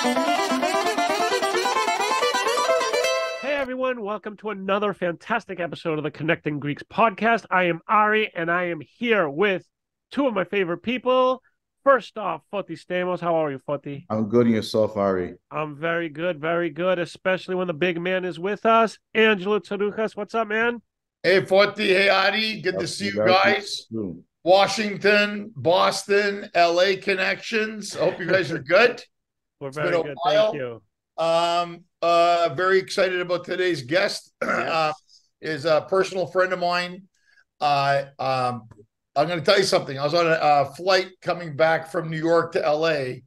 Hey everyone, welcome to another fantastic episode of the Connecting Greeks podcast. I am Ari, and I am here with two of my favorite people. First off, Foti Stamos. How are you, Foti? I'm good in yourself, Ari. I'm very good, especially when the big man is with us. Angelo Tsarukas, what's up, man? Hey, Forty. Hey, Adi. Good to see you guys. Washington, Boston, LA connections. I hope you guys are good. We're It's very been a good, while. thank you. Very excited about today's guest. Yes. Is a personal friend of mine. I'm going to tell you something. I was on a flight coming back from New York to LA,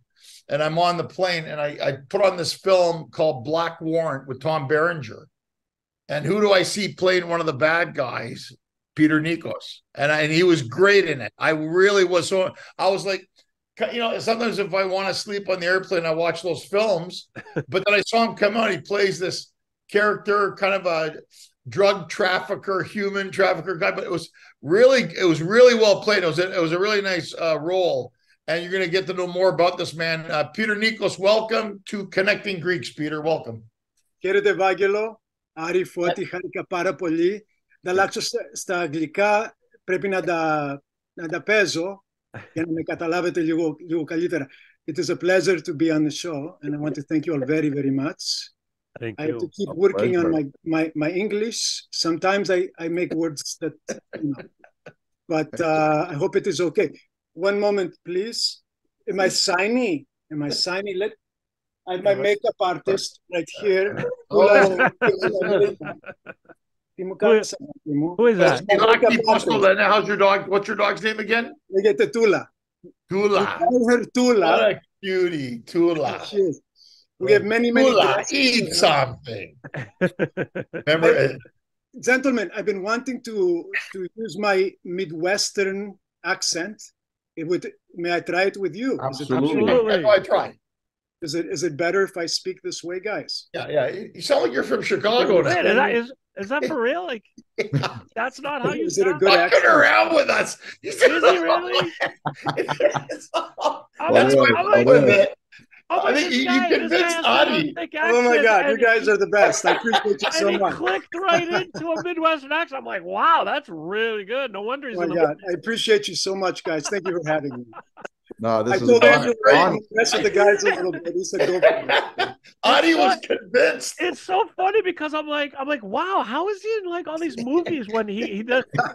and I'm on the plane, and I put on this film called Black Warrant with Tom Berenger. And who do I see playing one of the bad guys? Peter Nikkos. And he was great in it. I really was. So I was like, you know, sometimes if I want to sleep on the airplane, I watch those films. But then I saw him come out. He plays this character, kind of a drug trafficker, human trafficker guy. But it was really well played. It was a really nice role. And you're going to get to know more about this man. Peter Nikkos, welcome to Connecting Greeks, Peter. Welcome. Χαίρετε, Βάγγελο. Άρη, Φώτη, χάρηκα πάρα πολύ. Τα αλλάξω στα αγγλικά, πρέπει να τα παίζω για να με καταλάβετε λίγο καλύτερα. It is a pleasure to be on the show, and I want to thank you all very, very much. Thank I have to you. keep working on my English. Sometimes I make words that, but I hope it is okay. One moment, please. Am I signy? I have my makeup artist right here. Who is that? How's your dog? What's your dog's name again? I get the Tula. Tula. Call her Tula. What a cutie, Tula. We have many Tula, eat something. Remember, gentlemen, I've been wanting to use my Midwestern accent. May I try it with you? Absolutely. I try. Is it better if I speak this way, guys? Yeah. You sound like you're from Chicago. Wait, is that for real? Like, that's not how you sound? It a good fucking around with us. Is he really? That's my point with it. Oh, I think you convinced Adi. Oh my God, you guys are the best. I appreciate you so much. He clicked right into a Midwestern accent. I'm like, wow, that's really good. No wonder he's oh my God. I appreciate you so much, guys. Thank you for having me. No, this I is told Andrew on. mess with the guys a little bit. He said, "Go for it." Adi was convinced. It's so funny because I'm like, wow, how is he in like all these movies when he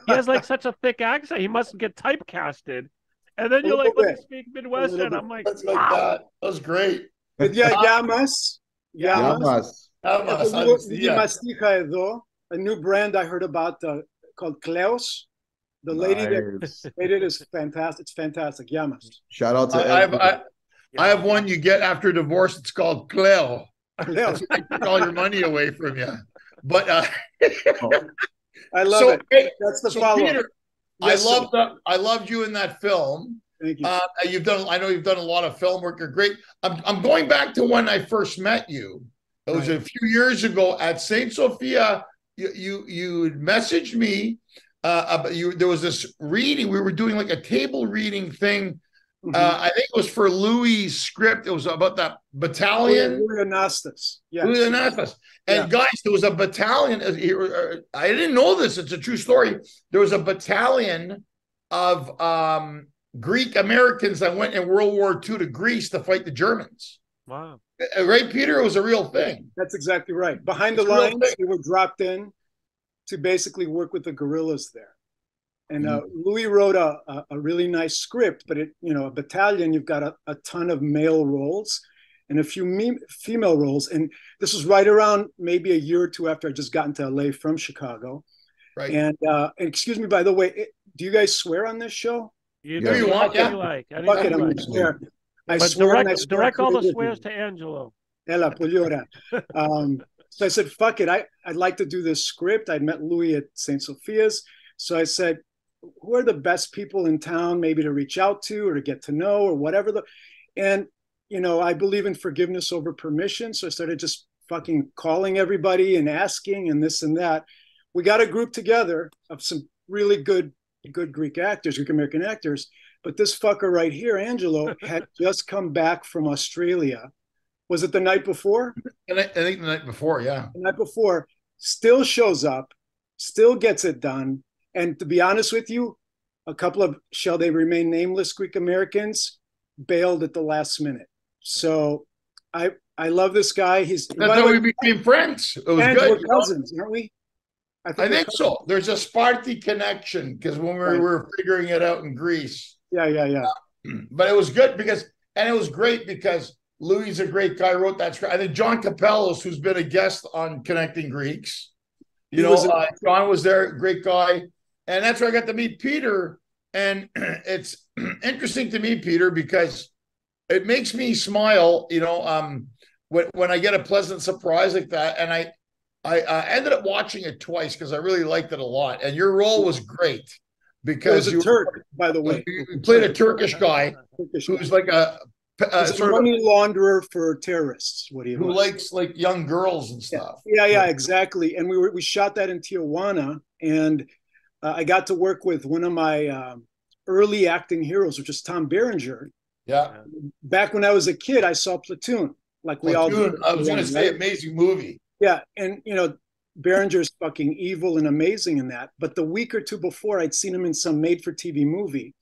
has like such a thick accent? He must get typecasted. And then you're like, let me speak Midwestern. I'm like, that's wow. like that. That was great. But yeah, Yamas. A new brand I heard about called Kleos. The lady that made it is fantastic. It's fantastic. Yamas. Shout out to I have one you get after divorce. It's called Cleo. Kleos. Take all your money away from you. But I love it. That's the follow-up. Peter, Yes, I loved you in that film. Thank you. I know you've done a lot of film work. You're great. I'm going back to when I first met you. It was a few years ago at Saint Sophia. You messaged me. There was this reading. We were doing like a table reading thing. I think it was for Louis' script. It was about that battalion. Louis Anastas. Yes. Louis Anastas. And guys, there was a battalion. I didn't know this. It's a true story. There was a battalion of Greek Americans that went in World War II to Greece to fight the Germans. Wow. Right, Peter? It was a real thing. That's exactly right. Behind the lines, we were dropped in to basically work with the guerrillas there. And Louis wrote a really nice script, but a battalion, you've got a ton of male roles and a few female roles. And this was right around maybe a year or two after I just got into LA from Chicago. Right. And excuse me, by the way, do you guys swear on this show? You do. You want? Yeah. Like. Fuck it, I'm going to swear. I swear. Direct all the swears to Angelo. Ella Pugliora. So I said, fuck it. I'd like to do this script. I'd met Louis at St. Sophia's. So I said, who are the best people in town maybe to reach out to or to get to know or whatever. And, I believe in forgiveness over permission. So I started just fucking calling everybody and asking and this and that. We got a group together of some really good Greek actors, Greek American actors. But this fucker right here, Angelo, had just come back from Australia Was it the night before? And I think the night before, yeah. The night before, still shows up, still gets it done. And to be honest with you, a couple of, shall they remain nameless, Greek Americans bailed at the last minute. So I love this guy. That's how we became friends. It was and good. we're cousins, aren't we? I think so. There's a Sparty connection because when we were figuring it out in Greece. Yeah. But it was good and it was great because Louis is a great guy, wrote that script. I think John Capellos, who's been a guest on Connecting Greeks, John was there, great guy. And that's where I got to meet Peter. And it's interesting to meet Peter because it makes me smile, when I get a pleasant surprise like that. And I ended up watching it twice because I really liked it a lot. And your role was great because you Turk, by the way. You played a Turkish guy who's like a sort of money launderer for terrorists. Who likes like young girls and stuff. Yeah, exactly. And we shot that in Tijuana, and I got to work with one of my early acting heroes, which is Tom Berenger. Yeah. Back when I was a kid, I saw Platoon. Like we all did. I was going to say, amazing movie. Yeah, and Berenger's fucking evil and amazing in that. But the week or two before, I'd seen him in some made-for-TV movie,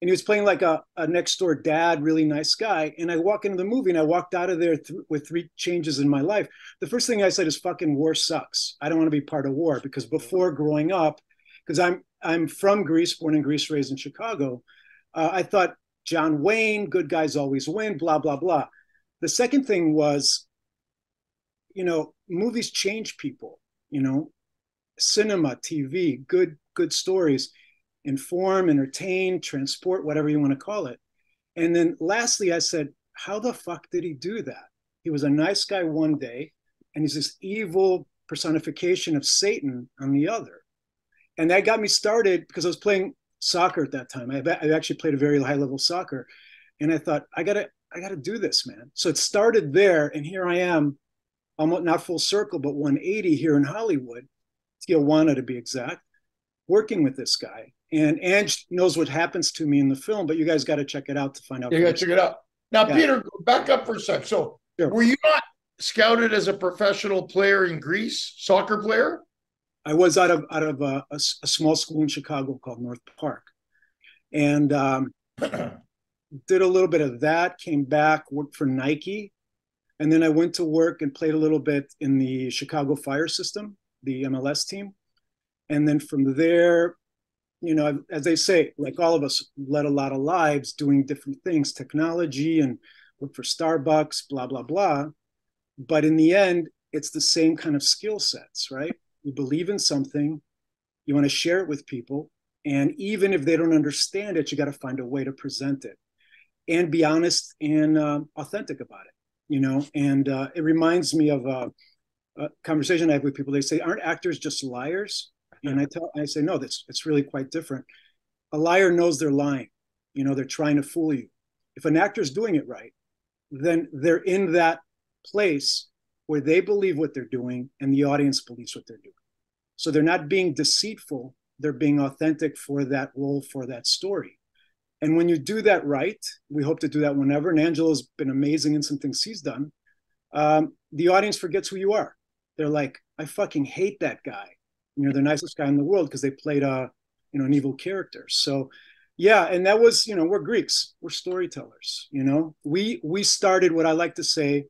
and he was playing like a next door dad, really nice guy. And I walk into the movie, and I walked out of there with 3 changes in my life. The first thing I said is, "Fucking war sucks. I don't want to be part of war." Because before growing up, because I'm from Greece, born in Greece, raised in Chicago, I thought John Wayne, good guys always win, blah blah blah. The second thing was, movies change people. Cinema, TV, good stories, inform, entertain, transport, whatever you want to call it. And then lastly, I said, how the fuck did he do that? He was a nice guy one day, and he's this evil personification of Satan on the other. And that got me started because I was playing soccer at that time. I actually played a very high level soccer. And I thought, I gotta do this, man. So it started there, and here I am, almost not full circle, but 180 here in Hollywood, Tijuana to be exact, working with this guy. And Ange knows what happens to me in the film, but you guys got to check it out to find out. You got to check it out. Now, yeah. Peter, back up for a sec. So Were you not scouted as a professional player in Greece, soccer player? I was out of a small school in Chicago called North Park. And did a little bit of that, came back, worked for Nike. And then I went to work and played a little bit in the Chicago Fire System, the MLS team. And then from there, as they say, like all of us, led a lot of lives doing different things, technology, and worked for Starbucks, blah, blah, blah. But in the end, it's the same kind of skill sets, right? You believe in something, you want to share it with people. And even if they don't understand it, you got to find a way to present it and be honest and authentic about it, And it reminds me of a conversation I have with people. They say, aren't actors just liars? And I say, no, it's really quite different. A liar knows they're lying. They're trying to fool you. If an actor's doing it right, then they're in that place where they believe what they're doing and the audience believes what they're doing. So they're not being deceitful. They're being authentic for that role, for that story. And when you do that right, we hope to do that whenever. And Angelo's been amazing in some things he's done. The audience forgets who you are. They're like, I fucking hate that guy. The nicest guy in the world because they played an evil character. So yeah, and that was, we're Greeks, we're storytellers. We started what I like to say,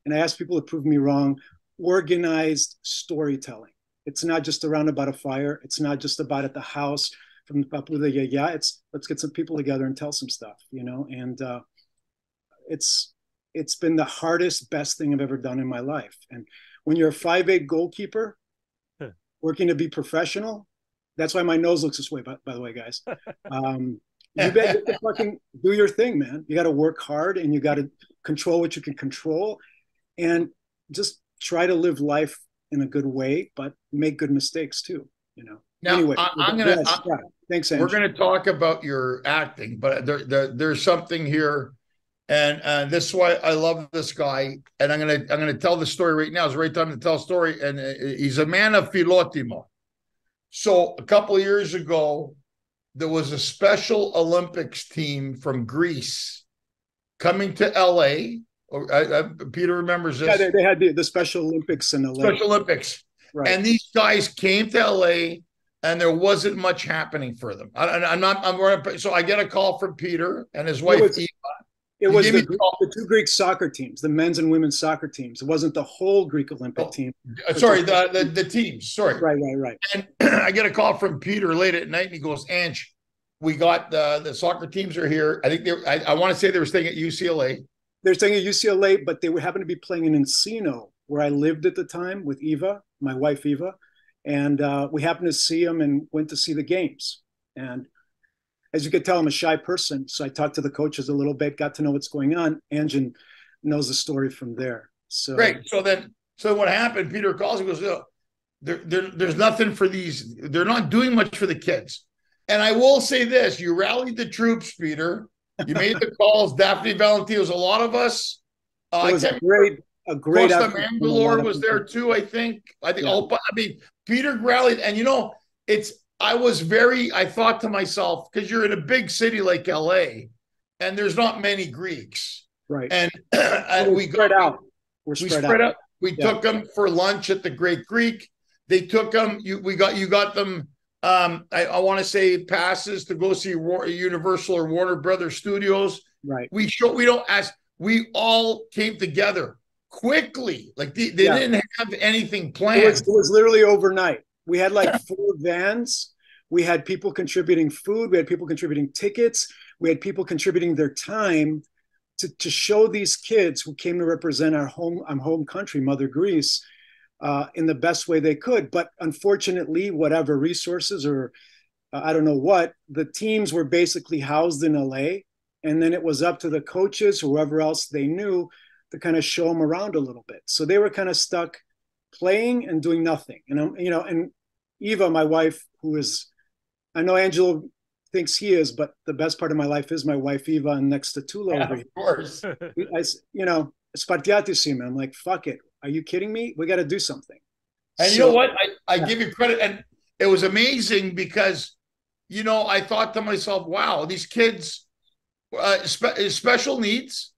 and I ask people to prove me wrong, organized storytelling. It's not just around about a fire. It's not just about at the house from the Papu the Yaya. It's let's get some people together and tell some stuff, and it's been the hardest, best thing I've ever done in my life. And when you're a 5'8" goalkeeper, working to be professional, that's why my nose looks this way, by the way, guys. You better get to fucking do your thing, man. You got to work hard and you got to control what you can control and just try to live life in a good way, but make good mistakes too, Now, anyway, thanks, Andrew. We're going to talk about your acting, but there's something here. And this is why I love this guy. And I'm gonna tell the story right now. It's the right time to tell a story. And he's a man of philotimo. So a couple of years ago, there was a Special Olympics team from Greece coming to LA. Peter remembers this. Yeah, they had the Special Olympics in LA. Special Olympics. Right. And these guys came to LA and there wasn't much happening for them. So I get a call from Peter and his wife, Eva. It was the two Greek soccer teams, the men's and women's soccer teams. It wasn't the whole Greek Olympic team. Sorry, the teams. Sorry. Right. And I get a call from Peter late at night and he goes, Ange, we got the soccer teams are here. I think I want to say they were staying at UCLA. They're staying at UCLA, but they would happen to be playing in Encino, where I lived at the time with Eva, my wife Eva. And we happened to see them and went to see the games. And as you could tell, I'm a shy person. So I talked to the coaches a little bit, got to know what's going on. Anjan knows the story from there. So great. So what happened, Peter calls and goes, oh, there's nothing for these. They're not doing much for the kids. And I will say this, you rallied the troops, Peter. You made the calls. Daphne Valentinos, a lot of us. It was a great Costa Mangalore was there too, I think. Peter rallied. And, I thought to myself, because you're in a big city like LA, and there's not many Greeks. Right. And we spread out. We spread out. We took them for lunch at the Great Greek. They took them. You got them. I want to say passes to go see Universal or Warner Brothers Studios. Right. We all came together quickly. Like they didn't have anything planned. It was literally overnight. We had like 4 vans. We had people contributing food. We had people contributing tickets. We had people contributing their time to show these kids who came to represent our home country, Mother Greece, in the best way they could. But unfortunately, whatever resources or I don't know what, the teams were basically housed in LA. And then it was up to the coaches, whoever else they knew, to kind of show them around a little bit. So they were kind of stuck playing and doing nothing. And Eva, my wife, who is, I know Angelo thinks he is, but the best part of my life is my wife, Eva, and next to Tula over here. Of course. Spartiatissima. I'm like, fuck it. Are you kidding me? We got to do something. And you know what? I give you credit. And it was amazing because, I thought to myself, wow, these kids, special needs,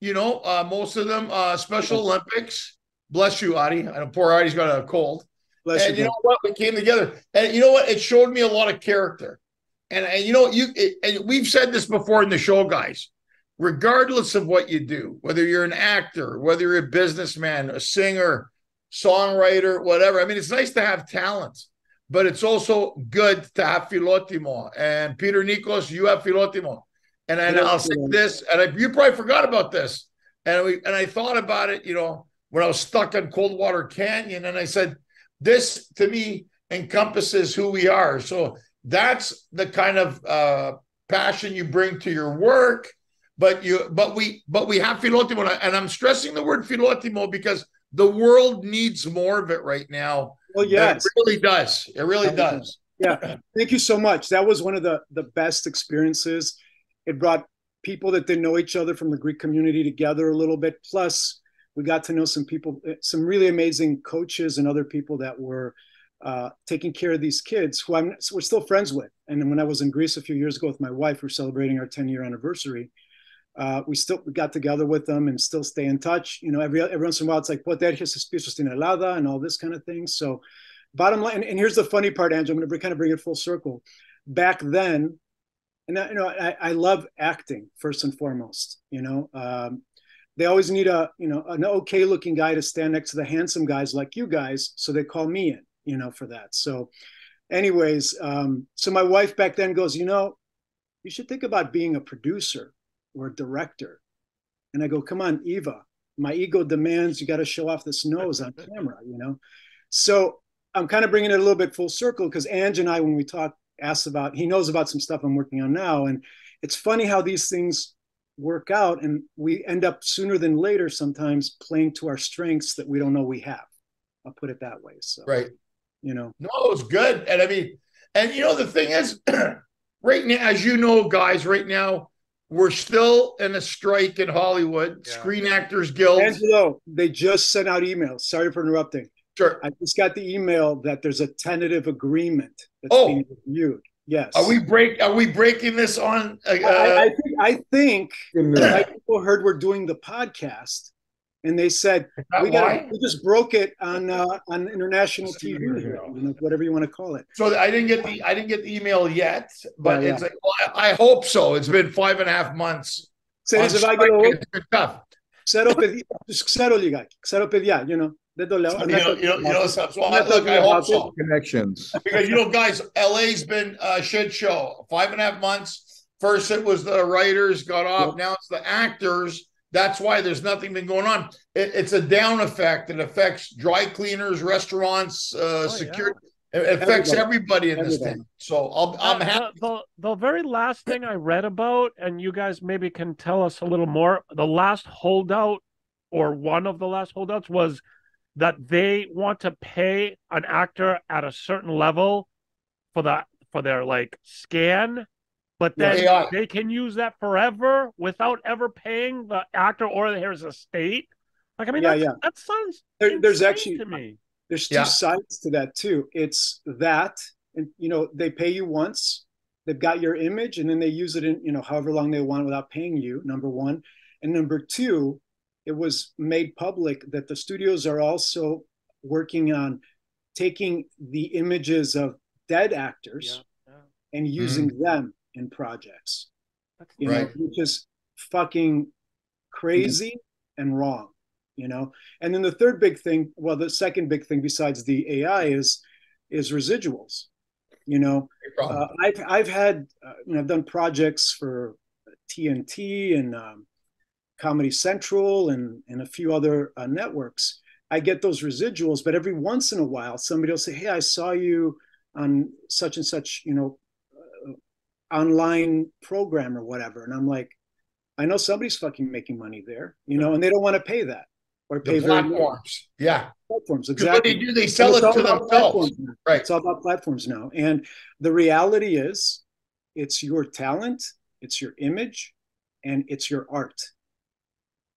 most of them, Special Olympics. Bless you, Adi. I know poor Adi's got a cold. Bless and you know what? We came together. And you know what? It showed me a lot of character. And we've said this before in the show, guys. Regardless of what you do, whether you're an actor, whether you're a businessman, a singer, songwriter, whatever. I mean, it's nice to have talent, but it's also good to have philotimo. And Peter Nikkos, you have philotimo. And I'll say this, and you probably forgot about this. And I thought about it, when I was stuck in Coldwater Canyon, and I said, this to me encompasses who we are. So that's the kind of passion you bring to your work. But we have philotimo, and I'm stressing the word philotimo because the world needs more of it right now. Well, yes, it really does. It really does. Yeah, thank you so much. That was one of the best experiences. It brought people that didn't know each other from the Greek community together a little bit. Plus, we got to know some people, some really amazing coaches and other people that were taking care of these kids who we're still friends with. And when I was in Greece a few years ago with my wife, we're celebrating our 10-year anniversary. We got together with them and still stay in touch. Every once in a while, it's like, poterges espisos in helada and all this kind of thing. So bottom line, and here's the funny part, Andrew, I'm going to kind of bring it full circle. Back then, and I love acting first and foremost. They always need an okay looking guy to stand next to the handsome guys like you guys. So they call me in, for that. So anyways, so my wife back then goes, you should think about being a producer or a director. And I go, come on, Eva, my ego demands you got to show off this nose on camera, So I'm kind of bringing it a little bit full circle because Ange and I, when we talk, he knows about some stuff I'm working on now. And it's funny how these things work out and we end up sooner than later sometimes playing to our strengths that we don't know we have. I'll put it that way. So, right. No, it's good. And I mean, the thing is right now, as guys, right now, we're still in a strike in Hollywood, Screen Actors Guild. Angelo, they just sent out emails. Sorry for interrupting. Sure. I just got the email that there's a tentative agreement that's being reviewed. Yes. Are we breaking this on? I think people heard we're doing the podcast, and they said we just broke it on international TV, whatever you want to call it. So I didn't get the email yet, but it's like, well, I hope so. It's been 5.5 months. It's been tough. Cero pedir, I hope so. Connections. Because, guys, LA's been a shit show. 5.5 months. First it was the writers got off. Now it's the actors. That's why there's nothing been going on. It's a down effect. It affects dry cleaners, restaurants, security. Yeah. It affects everybody in this thing. So I'm happy. The very last thing I read about, and you guys maybe can tell us a little more, the last holdout, or one of the last holdouts, was that they want to pay an actor at a certain level for their like scan, but then they can use that forever without ever paying the actor or his estate. Like, I mean, that sounds there's actually to me. There's two sides to that too. It's that, and they pay you once, they've got your image, and then they use it in however long they want without paying you. Number one, and number two, it was made public that the studios are also working on taking the images of dead actors and using them in projects. Which is fucking crazy and wrong. And then the third big thing, the second big thing besides the AI is residuals. I've had I've done projects for TNT and Comedy Central and a few other networks. I get those residuals, but every once in a while somebody will say, "Hey, I saw you on such and such online program or whatever," and I'm like, I know somebody's fucking making money there, and they don't want to pay that. Or pay platforms. Platforms, exactly. What they sell it to themselves. Right. It's all about platforms now. And the reality is, it's your talent, it's your image, and it's your art.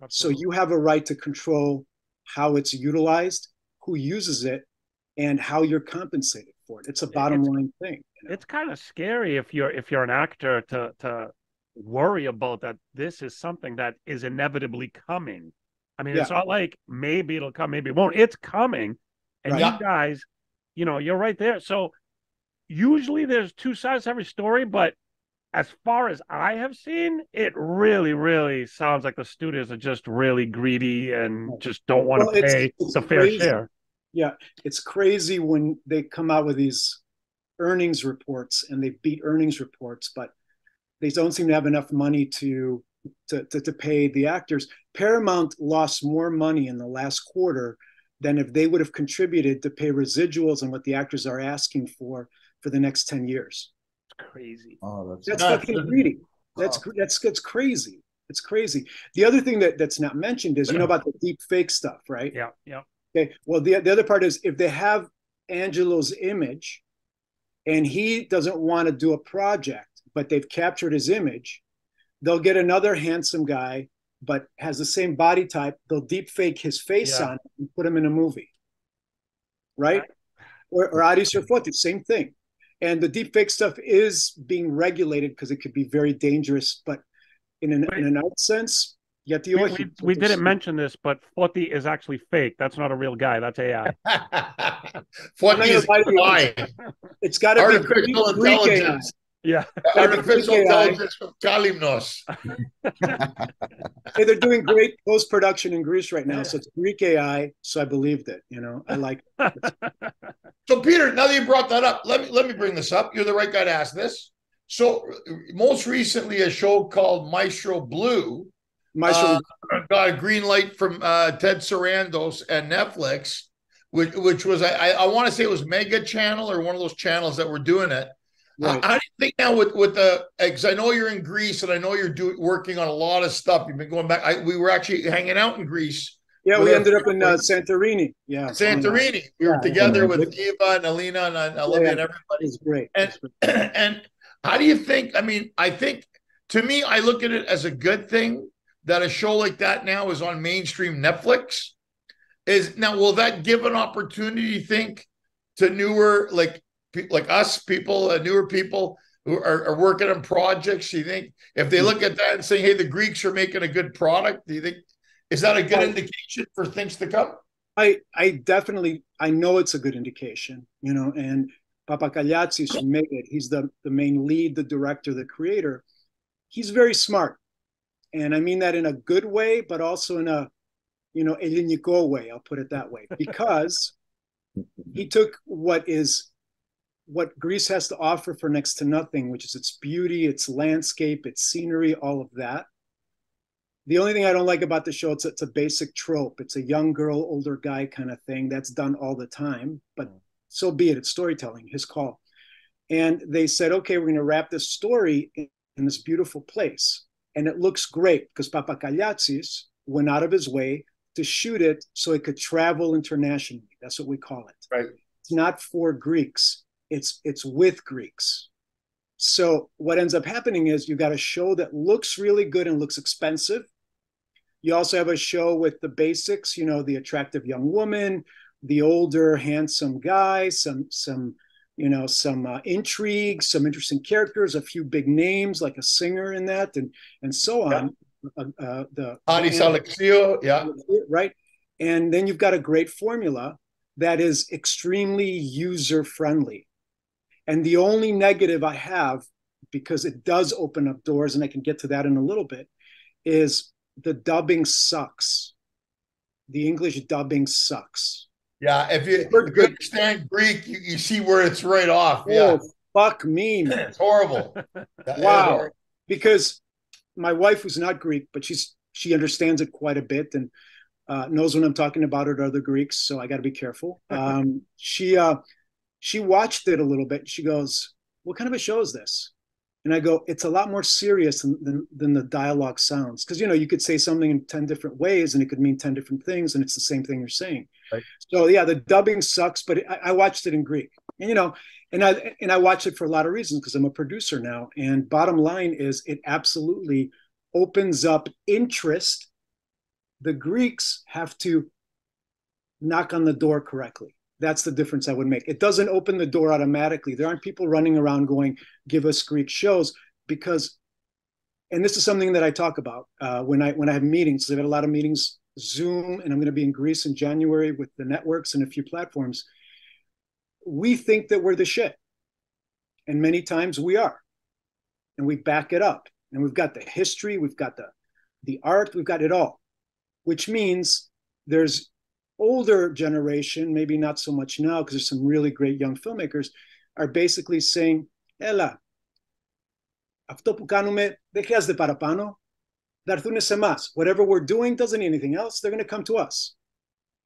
Absolutely. So you have a right to control how it's utilized, who uses it, and how you're compensated for it. It's a bottom line thing. It's kind of scary if you're an actor to worry about that. This is something that is inevitably coming. I mean, it's not like maybe it'll come, maybe it won't. It's coming. And you guys, you're right there. So usually there's two sides to every story, but as far as I have seen, it really, really sounds like the studios are just really greedy and just don't want to pay the fair share. Yeah, it's crazy when they come out with these earnings reports and they beat earnings reports, but they don't seem to have enough money to pay the actors. Paramount lost more money in the last quarter than if they would have contributed to pay residuals and what the actors are asking for the next 10 years. It's crazy. Oh, that's fucking greedy. That's crazy. It's crazy. The other thing that's not mentioned is about the deep fake stuff, right? Yeah. Okay. Well, the other part is if they have Angelo's image and he doesn't want to do a project, but they've captured his image, they'll get another handsome guy, but has the same body type. They'll deep fake his face on and put him in a movie, right? Or Aris or Foti, same thing. And the deep fake stuff is being regulated because it could be very dangerous. But in an art sense, we didn't mention this, but Foti is actually fake. That's not a real guy. That's AI. Foti is AI. It's got to be artificial intelligence. Yeah. Artificial intelligence from Kalimnos. Hey, they're doing great post-production in Greece right now. So it's Greek AI. So I believed it. I like it. So Peter, now that you brought that up, let me bring this up. You're the right guy to ask this. So most recently, a show called Maestro Blue got a green light from Ted Sarandos and Netflix, which was, I want to say it was Mega Channel or one of those channels that were doing it. Right. How do you think now with the, because I know you're in Greece and I know you're working on a lot of stuff. You've been going back. We were actually hanging out in Greece. Yeah, we ended up in Santorini. Yeah, Santorini. We were together with Eva and Alina and Olivia and everybody. It's great. And how do you think? I mean, I think to me, I look at it as a good thing that a show like that now is on mainstream Netflix. Will that give an opportunity, you think, to newer, like like us people, newer people who are working on projects? Do you think if they look at that and say, hey, the Greeks are making a good product, do you think, is that a good indication for things to come? I definitely, I know it's a good indication, you know, and Papakaliatsis, who made it, he's the main lead, the director, the creator. He's very smart. And I mean that in a good way, but also in a, you know, Nikkos way, I'll put it that way, because he took what Greece has to offer for next to nothing, which is its beauty, its landscape, its scenery, all of that. The only thing I don't like about the show, it's a basic trope. It's a young girl, older guy kind of thing. That's done all the time, but so be it. It's storytelling, his call. And they said, okay, we're going to wrap this story in this beautiful place. And it looks great because Papakaliatsis went out of his way to shoot it so it could travel internationally. That's what we call it. Right. It's not for Greeks. It's with Greeks. So what ends up happening is you got a show that looks really good and looks expensive. You also have a show with the basics, you know, the attractive young woman, the older handsome guy, some intrigue, some interesting characters, a few big names like a singer in that, and so on. Aris Alexio, yeah, right. And then you've got a great formula that is extremely user friendly. And the only negative I have, because it does open up doors, and I can get to that in a little bit, is the dubbing sucks. The English dubbing sucks. Yeah, if you understand Greek, you see where it's right off. Yeah. Oh, fuck me, man. It's horrible. Wow. Horrible. Because my wife, who's not Greek, but she understands it quite a bit and knows when I'm talking about it, other Greeks, so I got to be careful. She watched it a little bit. She goes, what kind of a show is this? And I go, it's a lot more serious than the dialogue sounds. Because, you know, you could say something in 10 different ways and it could mean 10 different things and it's the same thing you're saying. Right. So, yeah, the dubbing sucks, but I watched it in Greek. And, you know, and I watched it for a lot of reasons because I'm a producer now. And bottom line is it absolutely opens up interest. The Greeks have to knock on the door correctly. That's the difference I would make. It doesn't open the door automatically. There aren't people running around going, give us Greek shows, because, and this is something that I talk about when I have meetings. I've had a lot of meetings, Zoom, and I'm going to be in Greece in January with the networks and a few platforms. We think that we're the shit. And many times we are. And we back it up. And we've got the history, we've got the art, we've got it all. Which means there's older generation, maybe not so much now because there's some really great young filmmakers, are basically saying, Ela, αυτό που κάνουμε δεν χρειάζεται παραπάνω, θα έρθουν σε εμάς. Whatever we're doing doesn't need anything else, they're going to come to us.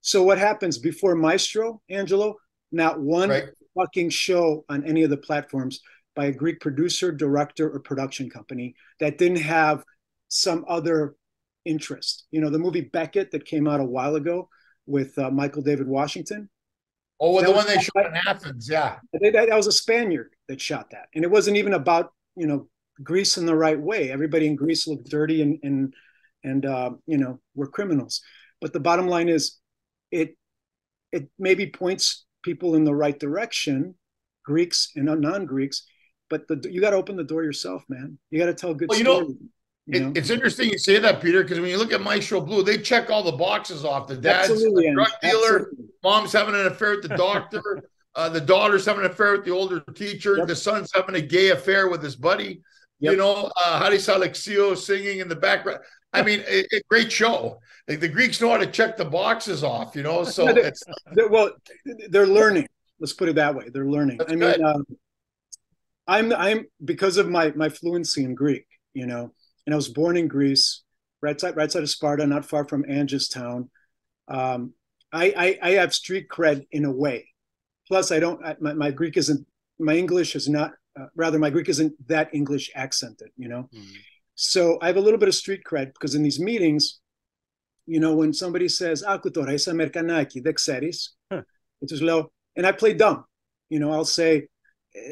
So what happens before Maestro, Angelo? Not one fucking show on any of the platforms by a Greek producer, director, or production company that didn't have some other interest. You know, the movie Beckett that came out a while ago with Michael David Washington. Oh, well, the one they shot in Athens, yeah. That was a Spaniard that shot that. And it wasn't even about, you know, Greece in the right way. Everybody in Greece looked dirty and you know, were criminals. But the bottom line is it maybe points people in the right direction, Greeks and non-Greeks, but you got to open the door yourself, man. You got to tell good stories. It's interesting you say that, Peter, because when you look at Maestro Blue, they check all the boxes off. The dad's a drug dealer, mom's having an affair with the doctor, the daughter's having an affair with the older teacher, the son's having a gay affair with his buddy. You know, Haris Alexio singing in the background. I mean, a great show. Like, the Greeks know how to check the boxes off, you know. So they're learning. Let's put it that way. They're learning. That's I'm because of my fluency in Greek, you know. And I was born in Greece, right side of Sparta, not far from Angestown. I have street cred in a way. Plus, my Greek isn't, my English is not, rather, my Greek isn't that English accented, you know? Mm-hmm. So I have a little bit of street cred because in these meetings, you know, when somebody says, "Akutora, isa merkanaki, dexeris," and I play dumb, you know, I'll say,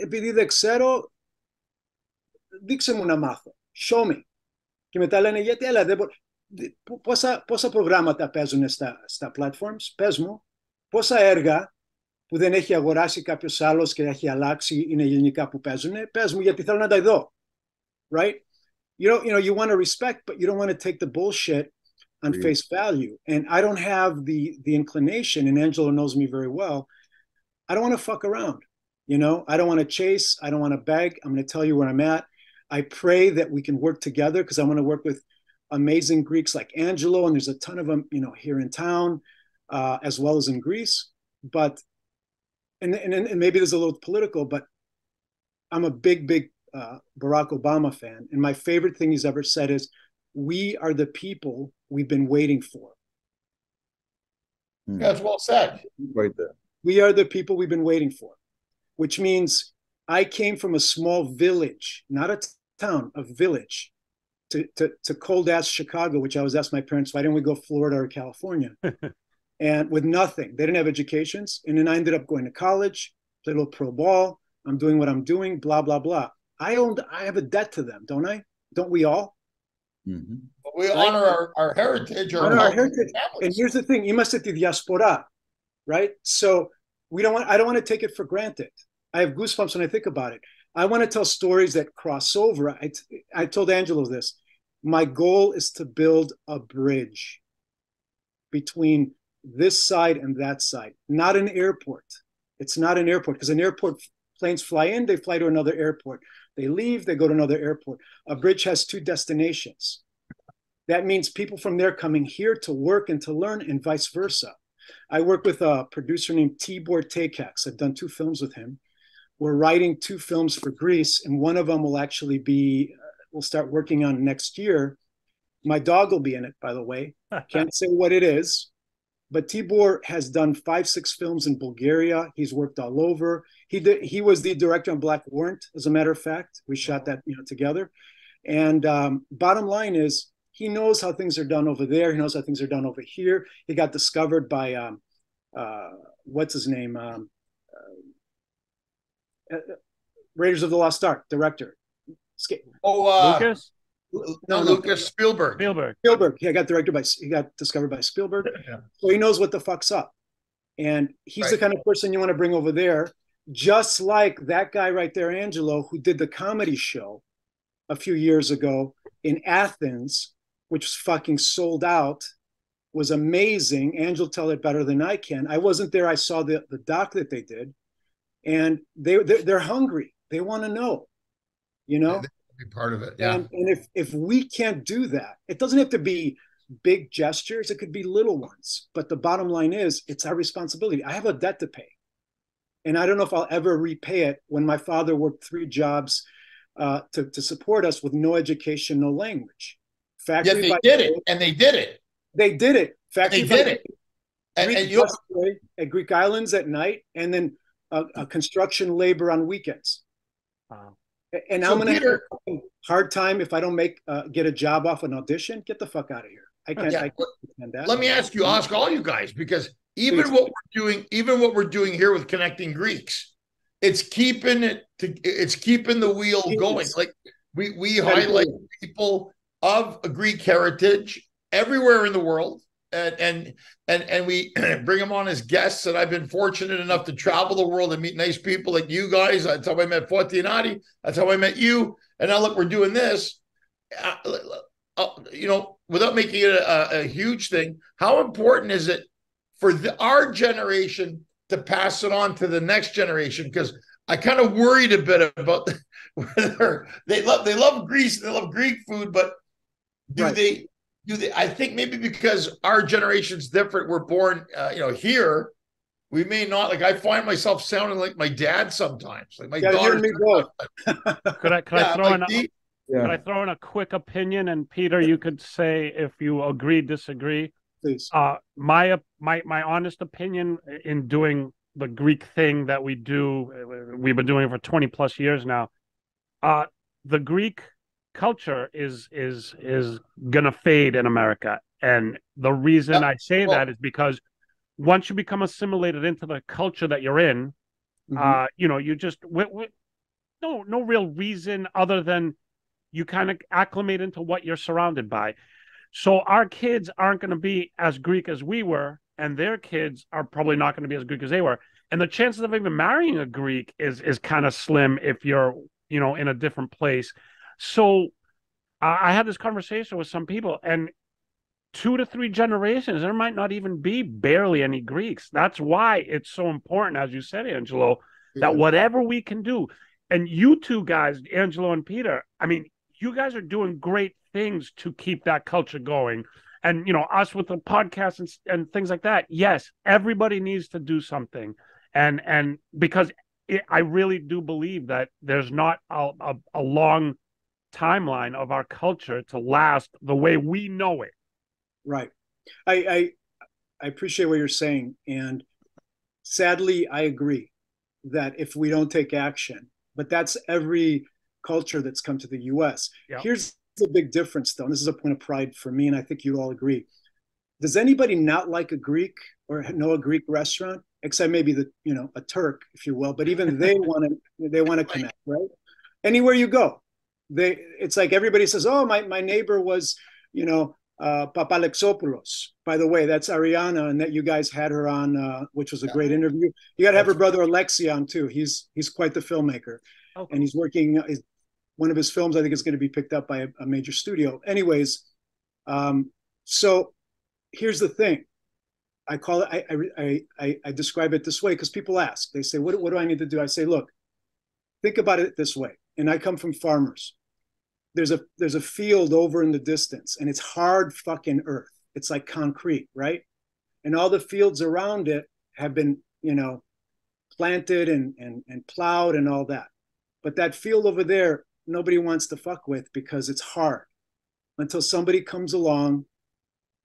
"Επειδή δεν ξέρω, δείξε μου να μάθω, show me." Και μετά λένε, γιατί, έλα, πόσα προγράμματα παίζουν στα platforms, πες μου, πόσα έργα, που δεν έχει αγοράσει κάποιος άλλος και έχει αλλάξει, είναι ελληνικά που παίζουν, πες μου γιατί θέλω να τα δω. Right? You want to respect, but you don't want to take the bullshit on face value. And I don't have the inclination, and Angelo knows me very well. I don't want to fuck around. I don't want to chase. I don't want to beg. I'm going to tell you where I'm at. I pray that we can work together because I want to work with amazing Greeks like Angelo, and there's a ton of them, here in town, as well as in Greece. But and maybe there's a little political, but I'm a big Barack Obama fan, and my favorite thing he's ever said is, "We are the people we've been waiting for." That's well said. Right there. We are the people we've been waiting for, which means I came from a small village, not a town, a village, to cold ass Chicago, which I was asking my parents, why didn't we go Florida or California? And with nothing, they didn't have educations, and then I ended up going to college, played a little pro ball. I'm doing what I'm doing, blah blah blah. I have a debt to them, don't I? Don't we all? Mm-hmm. We honor our heritage. Honor our heritage. And here's the thing: είμαστε τη διασπορά, right? So I don't want to take it for granted. I have goosebumps when I think about it. I want to tell stories that cross over. I told Angelo this. My goal is to build a bridge between this side and that side, not an airport. It's not an airport because an airport, planes fly in, they fly to another airport. They leave, they go to another airport. A bridge has two destinations. That means people from there coming here to work and to learn, and vice versa. I work with a producer named Tibor Takacs. I've done 2 films with him. We're writing 2 films for Greece, and one of them will actually be, we'll start working on next year. My dog will be in it, by the way. Can't say what it is. But Tibor has done 5, 6 films in Bulgaria. He's worked all over. He was the director on Black Warrant, as a matter of fact. We shot that together. And bottom line is, he knows how things are done over there. He knows how things are done over here. He got discovered by what's his name? Raiders of the Lost Ark director. Lucas. No, Lucas Spielberg. Spielberg. He got discovered by Spielberg. Yeah. So he knows what the fuck's up. And he's the kind of person you want to bring over there, just like that guy right there, Angelo, who did the comedy show a few years ago in Athens, which was fucking sold out, was amazing. Angelo tell it better than I can. I wasn't there. I saw the doc that they did, and they're hungry. They want to know, Be part of it, yeah. And if we can't do that, it doesn't have to be big gestures. It could be little ones. But the bottom line is, it's our responsibility. I have a debt to pay, and I don't know if I'll ever repay it. When my father worked 3 jobs to support us with no education, no language. Factory Yet they did it, and they did it. They did it. Factory they did it. And you at Greek Islands at night, and then a construction labor on weekends. Wow. And so I'm going to have a hard time if I don't get a job off an audition. Get the fuck out of here. I can't pretend that. Let me ask all you guys, because even what we're doing here with Connecting Greeks, it's keeping the wheel going. Like we highlight people of a Greek heritage everywhere in the world, and we bring them on as guests. And I've been fortunate enough to travel the world and meet nice people like you guys. That's how I met Foti and Adi. That's how I met you. And now look, we're doing this. Without making it a huge thing, how important is it for our generation to pass it on to the next generation? Because I kind of worried a bit about whether they love Greece, they love Greek food, but do they? I think maybe because our generation's different. We're born, here. We may not, like, I find myself sounding like my dad sometimes. Like my daughter. Could I throw in a quick opinion, and Peter, you could say if you agree, disagree. Please. My honest opinion in doing the Greek thing that we've been doing for 20 plus years now. The Greek culture is gonna fade in America, and the reason I say that is because once you become assimilated into the culture that you're in, you just no real reason other than you kind of acclimate into what you're surrounded by. So our kids aren't going to be as Greek as we were, and their kids are probably not going to be as Greek as they were. And the chances of even marrying a Greek is kind of slim if you're, in a different place. So I had this conversation with some people, and 2 to 3 generations, there might not even be barely any Greeks. That's why it's so important, as you said, Angelo, that whatever we can do, and you two guys, Angelo and Peter, I mean, you guys are doing great things to keep that culture going. And, us with the podcast and things like that. Yes, everybody needs to do something. And because I really do believe that there's not a long timeline of our culture to last the way we know it. Right. I appreciate what you're saying. And sadly, I agree that if we don't take action, but that's every culture that's come to the US. Yep. Here's the big difference, though. And this is a point of pride for me, and I think you all agree. Does anybody not like a Greek or know a Greek restaurant? Except maybe a Turk, if you will. But even they want to connect, right? Anywhere you go, it's like everybody says, "Oh, my neighbor was, Papalexopoulos." By the way, that's Ariana, and that you guys had her on, which was a great interview. You got to have her brother Alexi on too. He's quite the filmmaker, and he's working. One of his films, I think, is going to be picked up by a major studio. Anyways, so here's the thing. I call it. I describe it this way because people ask. They say, "What do I need to do?" I say, "Look, think about it this way." And I come from farmers. There's a field over in the distance, and it's hard fucking earth. It's like concrete, right? And all the fields around it have been, planted and plowed and all that. But that field over there, nobody wants to fuck with because it's hard until somebody comes along,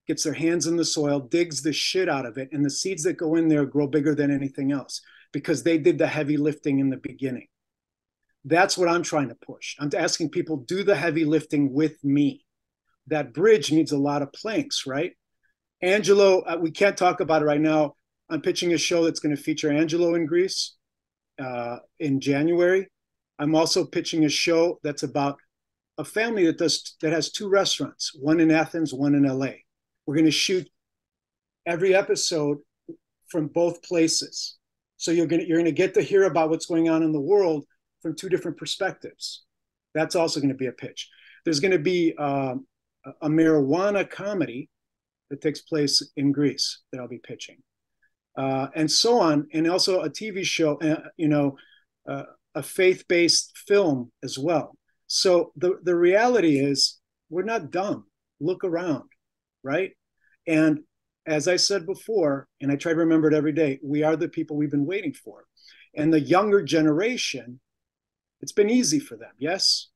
gets their hands in the soil, digs the shit out of it, and the seeds that go in there grow bigger than anything else because they did the heavy lifting in the beginning. That's what I'm trying to push. I'm asking people, do the heavy lifting with me. That bridge needs a lot of planks, right? Angelo, we can't talk about it right now. I'm pitching a show that's going to feature Angelo in Greece in January. I'm also pitching a show that's about a family that has 2 restaurants, one in Athens, one in LA. We're going to shoot every episode from both places. So you're going to get to hear about what's going on in the world from 2 different perspectives. That's also going to be a pitch. There's going to be a marijuana comedy that takes place in Greece that I'll be pitching, and so on, and also a TV show, a faith-based film as well. So the reality is we're not dumb. Look around, right? And as I said before, and I try to remember it every day, we are the people we've been waiting for. And the younger generation, it's been easy for them. Yes,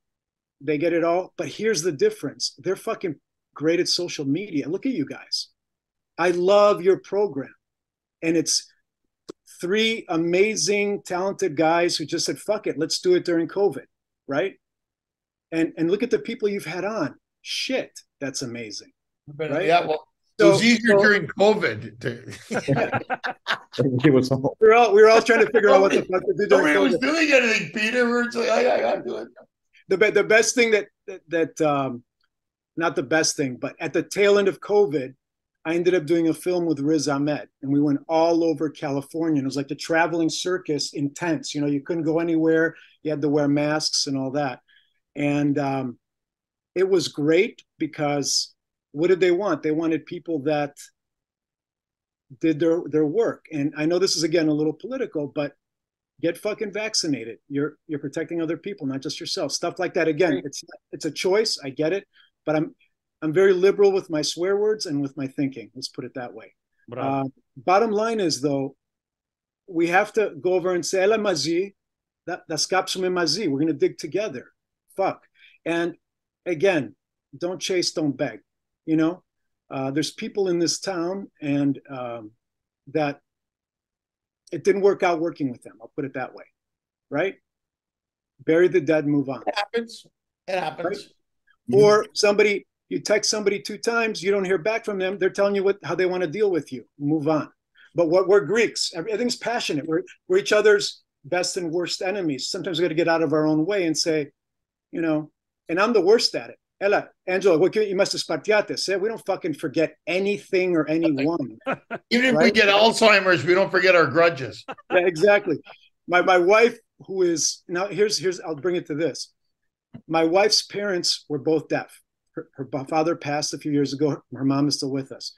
they get it all. But here's the difference. They're fucking great at social media. Look at you guys. I love your program. And it's 3 amazing, talented guys who just said, fuck it, let's do it during COVID, right? And look at the people you've had on. Shit, that's amazing. Right? Yeah, well, it was easier during COVID. We were all trying to figure out what the fuck to do during Nobody COVID. was doing anything, Peter. We were just like, I do it. The best thing that not the best thing, but at the tail end of COVID, I ended up doing a film with Riz Ahmed, and we went all over California. And it was like the traveling circus in tents. You couldn't go anywhere. You had to wear masks and all that. And it was great because what did they want? They wanted people that did their work. And I know this is, again, a little political, but get fucking vaccinated. You're protecting other people, not just yourself. Stuff like that. Again, it's a choice. I get it, but I'm very liberal with my swear words and with my thinking. Let's put it that way. Bottom line is, though, we have to go over and say, Ela mazi, das kapsume mazi. We're going to dig together. Fuck. And again, don't chase, don't beg. There's people in this town and that it didn't work out working with them. I'll put it that way. Right? Bury the dead, move on. It happens. Right? Or you text somebody 2 times, you don't hear back from them. They're telling you how they want to deal with you. Move on. But we're Greeks. Everything's passionate. We're each other's best and worst enemies. Sometimes we got to get out of our own way and say, and I'm the worst at it. Ella, Angela, you must have we don't fucking forget anything or anyone. Even if we right? get Alzheimer's, we don't forget our grudges. Yeah, exactly. My wife, who is now here's I'll bring it to this. My wife's parents were both deaf. Her father passed a few years ago. Her mom is still with us.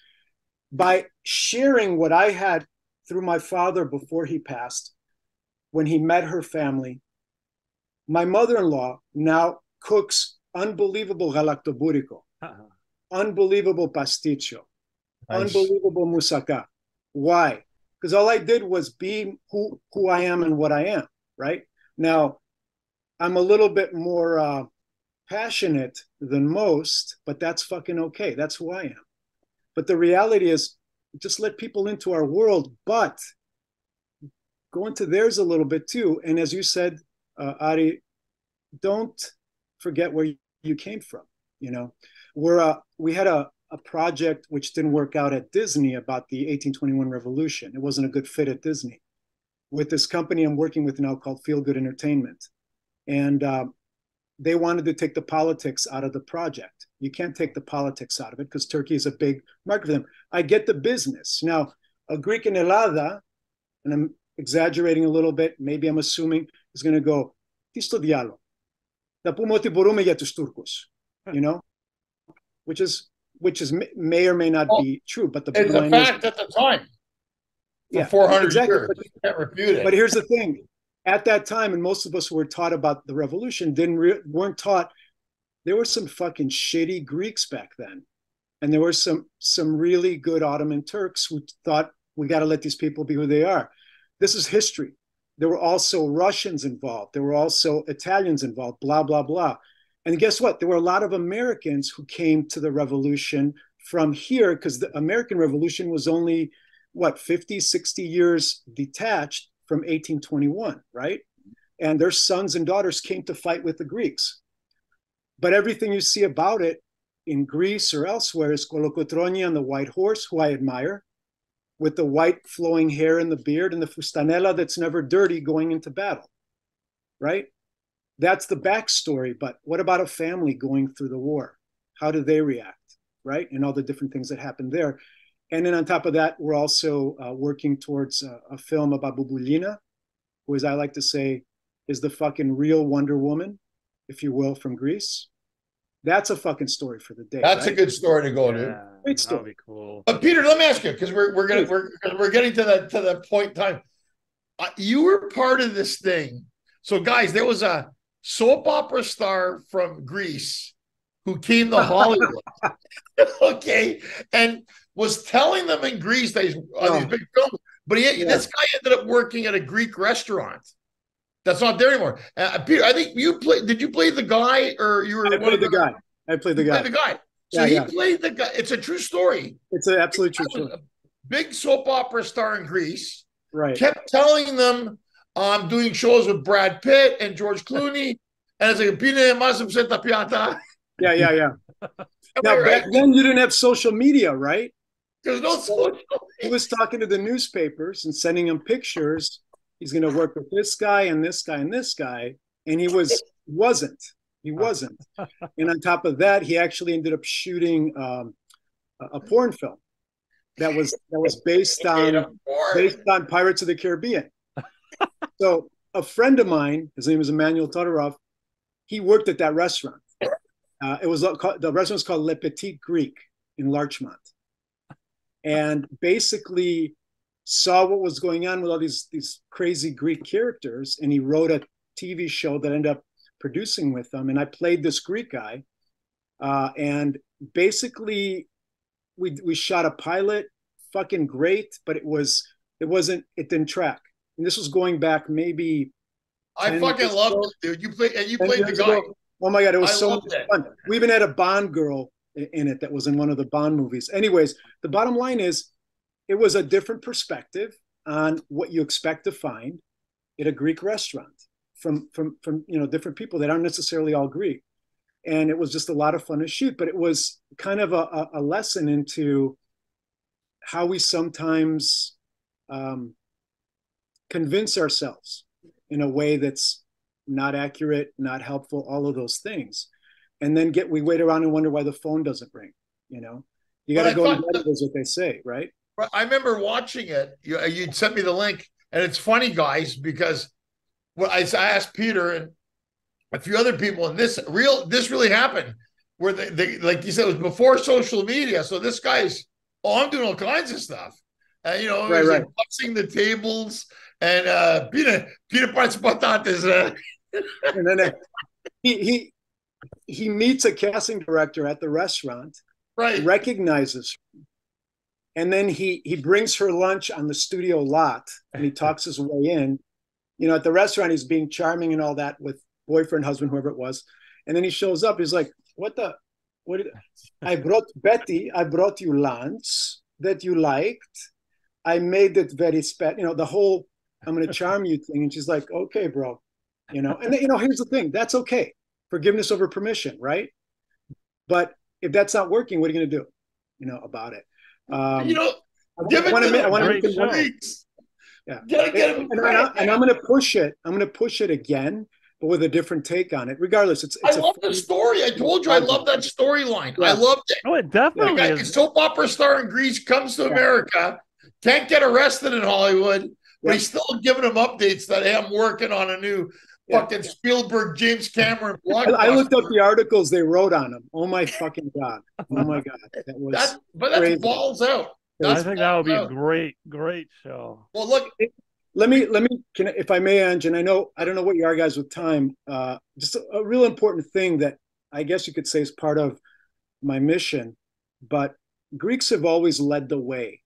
By sharing what I had through my father before he passed, when he met her family, my mother-in-law now cooks unbelievable galactoburico, unbelievable pasticho, Nice. unbelievable moussaka. Why? Because all I did was be who I am and what I am, right? Now, I'm a little bit more passionate than most, but that's fucking okay. That's who I am. But the reality is, just let people into our world, but go into theirs a little bit too. And as you said, Ari, don't forget where you came from. You know, we had a project which didn't work out at Disney about the 1821 revolution. It wasn't a good fit at Disney. With this company I'm working with now called Feel Good Entertainment. And they wanted to take the politics out of the project. You can't take the politics out of it because Turkey is a big market for them. I get the business. Now, a Greek in Elada, and I'm exaggerating a little bit, maybe I'm assuming, is going to go, Tisto dialo. Da pumoti borume yatus turcos, you know, which is may or may not be true, but the it's a fact at the time. For 400 exactly. years, you can't refute it. But here's the thing: at that time, and most of us who were taught about the revolution weren't taught. There were some fucking shitty Greeks back then, and there were some really good Ottoman Turks who thought we got to let these people be who they are. This is history. There were also Russians involved. There were also Italians involved. Blah blah blah. And guess what? There were a lot of Americans who came to the revolution from here because the American Revolution was only, 50, 60 years detached from 1821, right? And their sons and daughters came to fight with the Greeks. But everything you see about it in Greece or elsewhere is Kolokotronia on the white horse, who I admire, with the white flowing hair and the beard and the fustanella that's never dirty going into battle, right? That's the backstory. But what about a family going through the war? How do they react, right? And all the different things that happen there. And then on top of that, we're also working towards a film about Bubulina, who, as I like to say, is the fucking real Wonder Woman, if you will, from Greece. That's a fucking story for the day. That's right? a good story to go to. Great story. That'd be cool. But Peter, let me ask you, because we're getting to that point in time. You were part of this thing. So, guys, there was a soap opera star from Greece who came to Hollywood, okay, and was telling them in Greece that he's on these big films. But this guy ended up working at a Greek restaurant that's not there anymore. Peter, I think you played. Did you play the guy, or you were? I played the guy. I played the guy. Played the guy. So he played the guy. It's a true story. It's an absolutely true story. A big soap opera star in Greece. Right. Kept telling them, I'm doing shows with Brad Pitt and George Clooney. And it's like, yeah. Now, back then you didn't have social media, right? There's no social media. He was talking to the newspapers and sending them pictures. He's going to work with this guy and this guy and this guy. And he wasn't. He wasn't. And on top of that, he actually ended up shooting a porn film that was based on Pirates of the Caribbean. So a friend of mine, his name is Emmanuel Todorov, he worked at that restaurant. The restaurant was called Le Petit Greek in Larchmont, and basically saw what was going on with all these crazy Greek characters, and he wrote a TV show that ended up producing with them. And I played this Greek guy, and basically we shot a pilot, fucking great, but it didn't track. And this was going back maybe. I fucking loved it, dude. You played the guy. Oh my God, it was so much fun. We even had a Bond girl in it that was in one of the Bond movies. Anyways, the bottom line is it was a different perspective on what you expect to find at a Greek restaurant from different people that aren't necessarily all Greek. And it was just a lot of fun to shoot, but it was kind of a lesson into how we sometimes convince ourselves in a way that's not accurate, not helpful, all of those things. and then we wait around and wonder why the phone doesn't ring. You know, you got to go and get it, is what they say, right? I remember watching it. You'd sent me the link, and it's funny, guys, because I asked Peter and a few other people, and this really happened, where they like you said, it was before social media. So this guy's, I'm doing all kinds of stuff, and he's like busting the tables and Peter parts patates. And then he meets a casting director at the restaurant, right? Recognizes her, and then he brings her lunch on the studio lot, and he talks his way in. At the restaurant, he's being charming and all that with boyfriend, husband, whoever it was, and then he shows up. He's like, "What? I brought you lunch that you liked. I made it very special. The whole I'm going to charm you thing." And she's like, "Okay, bro." And then, here's the thing. That's okay. Forgiveness over permission, right? But if that's not working, what are you going to do, about it? I want to make it work. Yeah. And I'm going to push it. I'm going to push it again, but with a different take on it. Regardless, I love the story. I told you I love that storyline. Yeah. I loved it. Oh, it definitely is. A soap opera star in Greece comes to America, can't get arrested in Hollywood, but he's still giving them updates that, hey, I'm working on a new fucking Spielberg, James Cameron blockbuster. I looked up the articles they wrote on him. Oh my fucking God. Oh my God. That's balls out. I think that would be a great show. Well, look, let me if I may, Ange, and I don't know what you are guys with time. Just a real important thing that I guess you could say is part of my mission, but Greeks have always led the way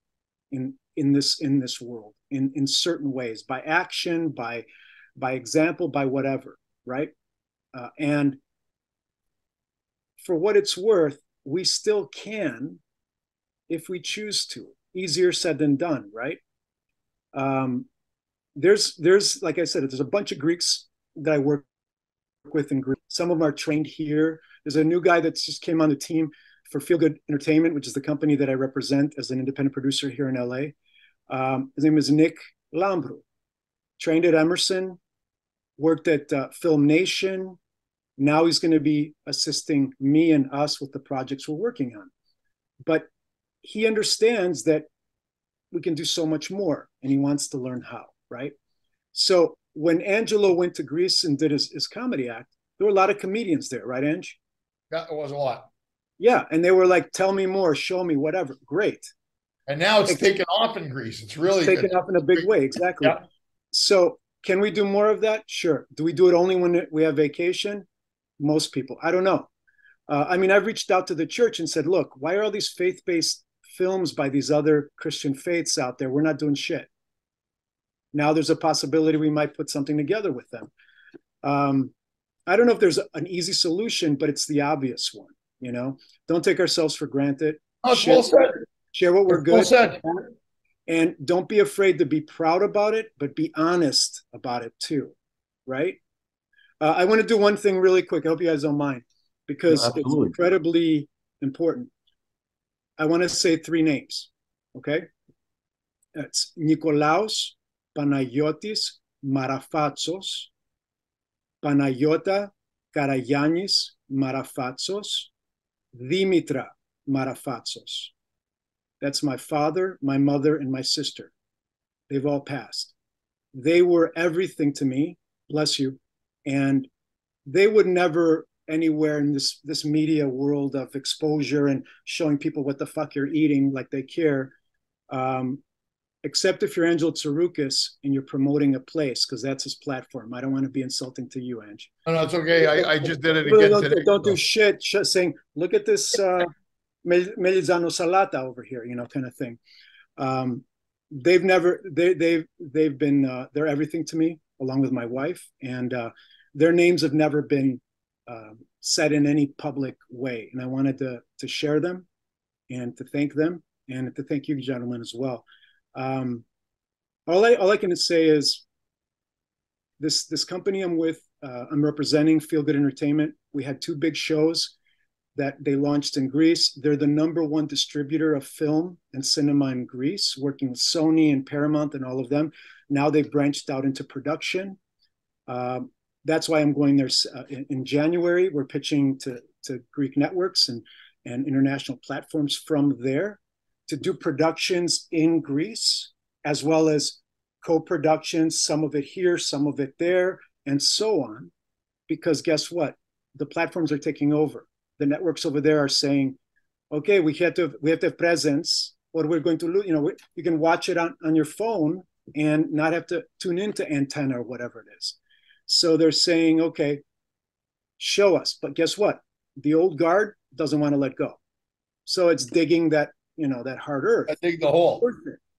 in this world in certain ways, by action, by example, by whatever, right? And for what it's worth, we still can, if we choose to. Easier said than done, right? There's like I said, there's a bunch of Greeks that I work with in Greece. Some of them are trained here. There's a new guy that just came on the team for Feel Good Entertainment, which is the company that I represent as an independent producer here in LA. His name is Nick Lambru. Trained at Emerson, worked at Film Nation. Now he's going to be assisting me and us with the projects we're working on. But he understands that we can do so much more, and he wants to learn how, right? So when Angelo went to Greece and did his comedy act, there were a lot of comedians there, right, Ange? Yeah, it was a lot. Yeah, and they were like, tell me more, show me, whatever. Great. And now it's taken off in Greece. It's really taken off in a big way, exactly. Yeah. So can we do more of that? Sure. Do we do it only when we have vacation? Most people. I don't know. I've reached out to the church and said, look, why are all these faith-based films by these other Christian faiths out there? We're not doing shit. Now there's a possibility we might put something together with them. I don't know if there's an easy solution, but it's the obvious one. Don't take ourselves for granted. Share what we're good at. And don't be afraid to be proud about it, but be honest about it too, right? I want to do one thing really quick. I hope you guys don't mind, because it's incredibly important. I want to say 3 names, okay? It's Nikolaos Panayotis Marafatsos, Panayota Karagiannis Marafatsos, Dimitra Marafatsos. That's my father, my mother, and my sister. They've all passed. They were everything to me, bless you, and they would never anywhere in this media world of exposure and showing people what the fuck you're eating like they care, except if you're Angelo Tsaroukis and you're promoting a place, because that's his platform. I don't want to be insulting to you, Ange. No, it's okay. I just did it again today. Don't do shit saying, look at this Melizano Salata over here, kind of thing. They've been they're everything to me, along with my wife, and their names have never been said in any public way. And I wanted to share them and to thank them and to thank you, gentlemen, as well. All I can say is this company I'm with, I'm representing, Feel Good Entertainment. We had 2 big shows that they launched in Greece. They're the #1 distributor of film and cinema in Greece, working with Sony and Paramount and all of them. Now they've branched out into production. That's why I'm going there in January. We're pitching to to Greek networks and international platforms from there to do productions in Greece, as well as co-productions, some of it here, some of it there, and so on. Because guess what? The platforms are taking over. The networks over there are saying, okay, we have to have presence, or we're going to lose. You can watch it on your phone and not have to tune into Antenna or whatever it is. So they're saying, okay, show us. But guess what? The old guard doesn't want to let go. So it's digging that hard earth. I dig the hole.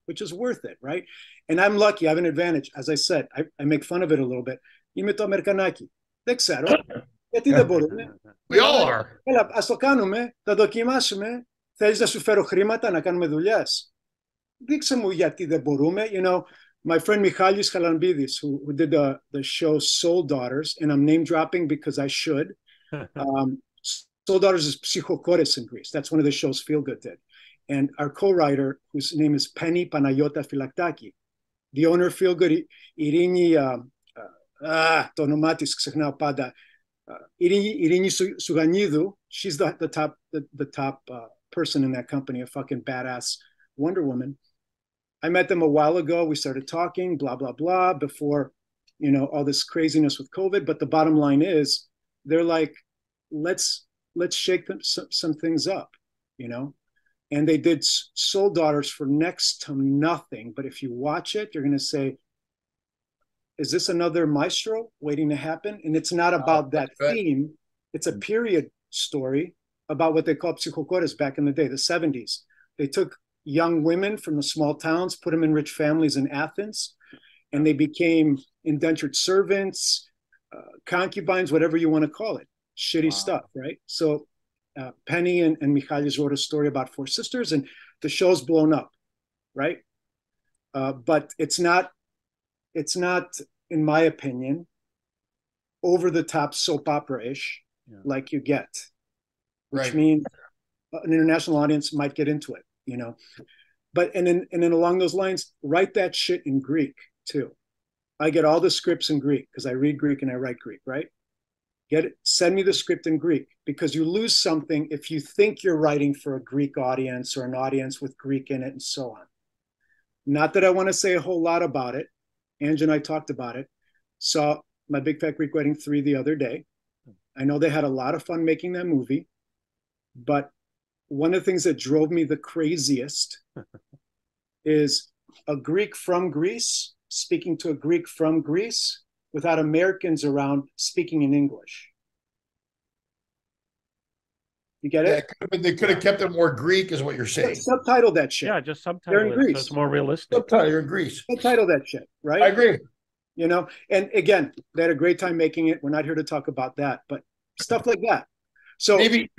Which is worth it, right? And I'm lucky. I have an advantage. As I said, I make fun of it a little bit. Είμαι το Αμερικανάκι. Δεν ξέρω. Γιατί δεν μπορούμε. We all are. Έλα, ας το κάνουμε. Θα δοκιμάσουμε. Θέλεις να σου φέρω χρήματα να κάνουμε δουλειές. Δείξε μου γιατί δεν μπορούμε. My friend Michalis Kalambidis, who did the show Soul Daughters, and I'm name dropping because I should. Soul Daughters is Psychokores in Greece. That's one of the shows Feel Good did. And our co-writer, whose name is Penny Panayota Philaktaki, the owner of Feel Good, Irini, το όνομά της ξεχνάω πάντα, Irini Suganidou, she's the top person in that company, a fucking badass Wonder Woman. I met them a while ago. We started talking, blah, blah, blah, before, all this craziness with COVID. But the bottom line is, they're like, let's shake some things up, And they did Soul Daughters for next to nothing. But if you watch it, you're going to say, is this another Maestro waiting to happen? And it's not about that theme. It's a period story about what they call psychokores back in the day, the 70s. They took young women from the small towns, put them in rich families in Athens, and they became indentured servants, concubines, whatever you want to call it. Shitty stuff, right? So Penny and Michalis wrote a story about four sisters, and the show's blown up, right? But it's not, in my opinion, over the top soap opera-ish like you get, which means an international audience might get into it, But and then along those lines, write that shit in Greek too. I get all the scripts in Greek because I read Greek and I write Greek, right? Send me the script in Greek, because you lose something if you think you're writing for a Greek audience or an audience with Greek in it and so on. Not that I want to say a whole lot about it. Angie and I talked about it. Saw My Big Fat Greek Wedding 3 the other day. I know they had a lot of fun making that movie, but one of the things that drove me the craziest is a Greek from Greece speaking to a Greek from Greece without Americans around speaking in English. You get it? Yeah, they could have kept it more Greek, is what you're saying. Subtitle that shit. Yeah, just subtitle it so it's more realistic. Subtitle, you're in Greece. Subtitle that shit, right? I agree. And again, they had a great time making it. We're not here to talk about that, but stuff like that. So Maybe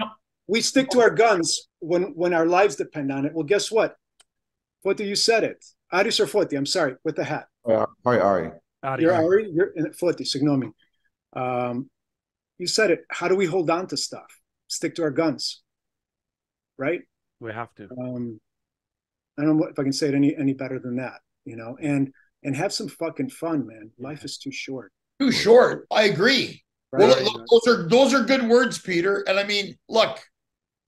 we stick to our guns when our lives depend on it. Well, guess what? Foti, you said it. Aris or Foti, I'm sorry, with the hat. Hi, Ari. You're Ari, you're Foti, ignore me. You said it. How do we hold on to stuff? Stick to our guns, right? We have to. I don't know if I can say it any better than that, and have some fucking fun, man. Life is too short. Too short. I agree. Right? Well, look, those are good words, Peter. And I mean, look,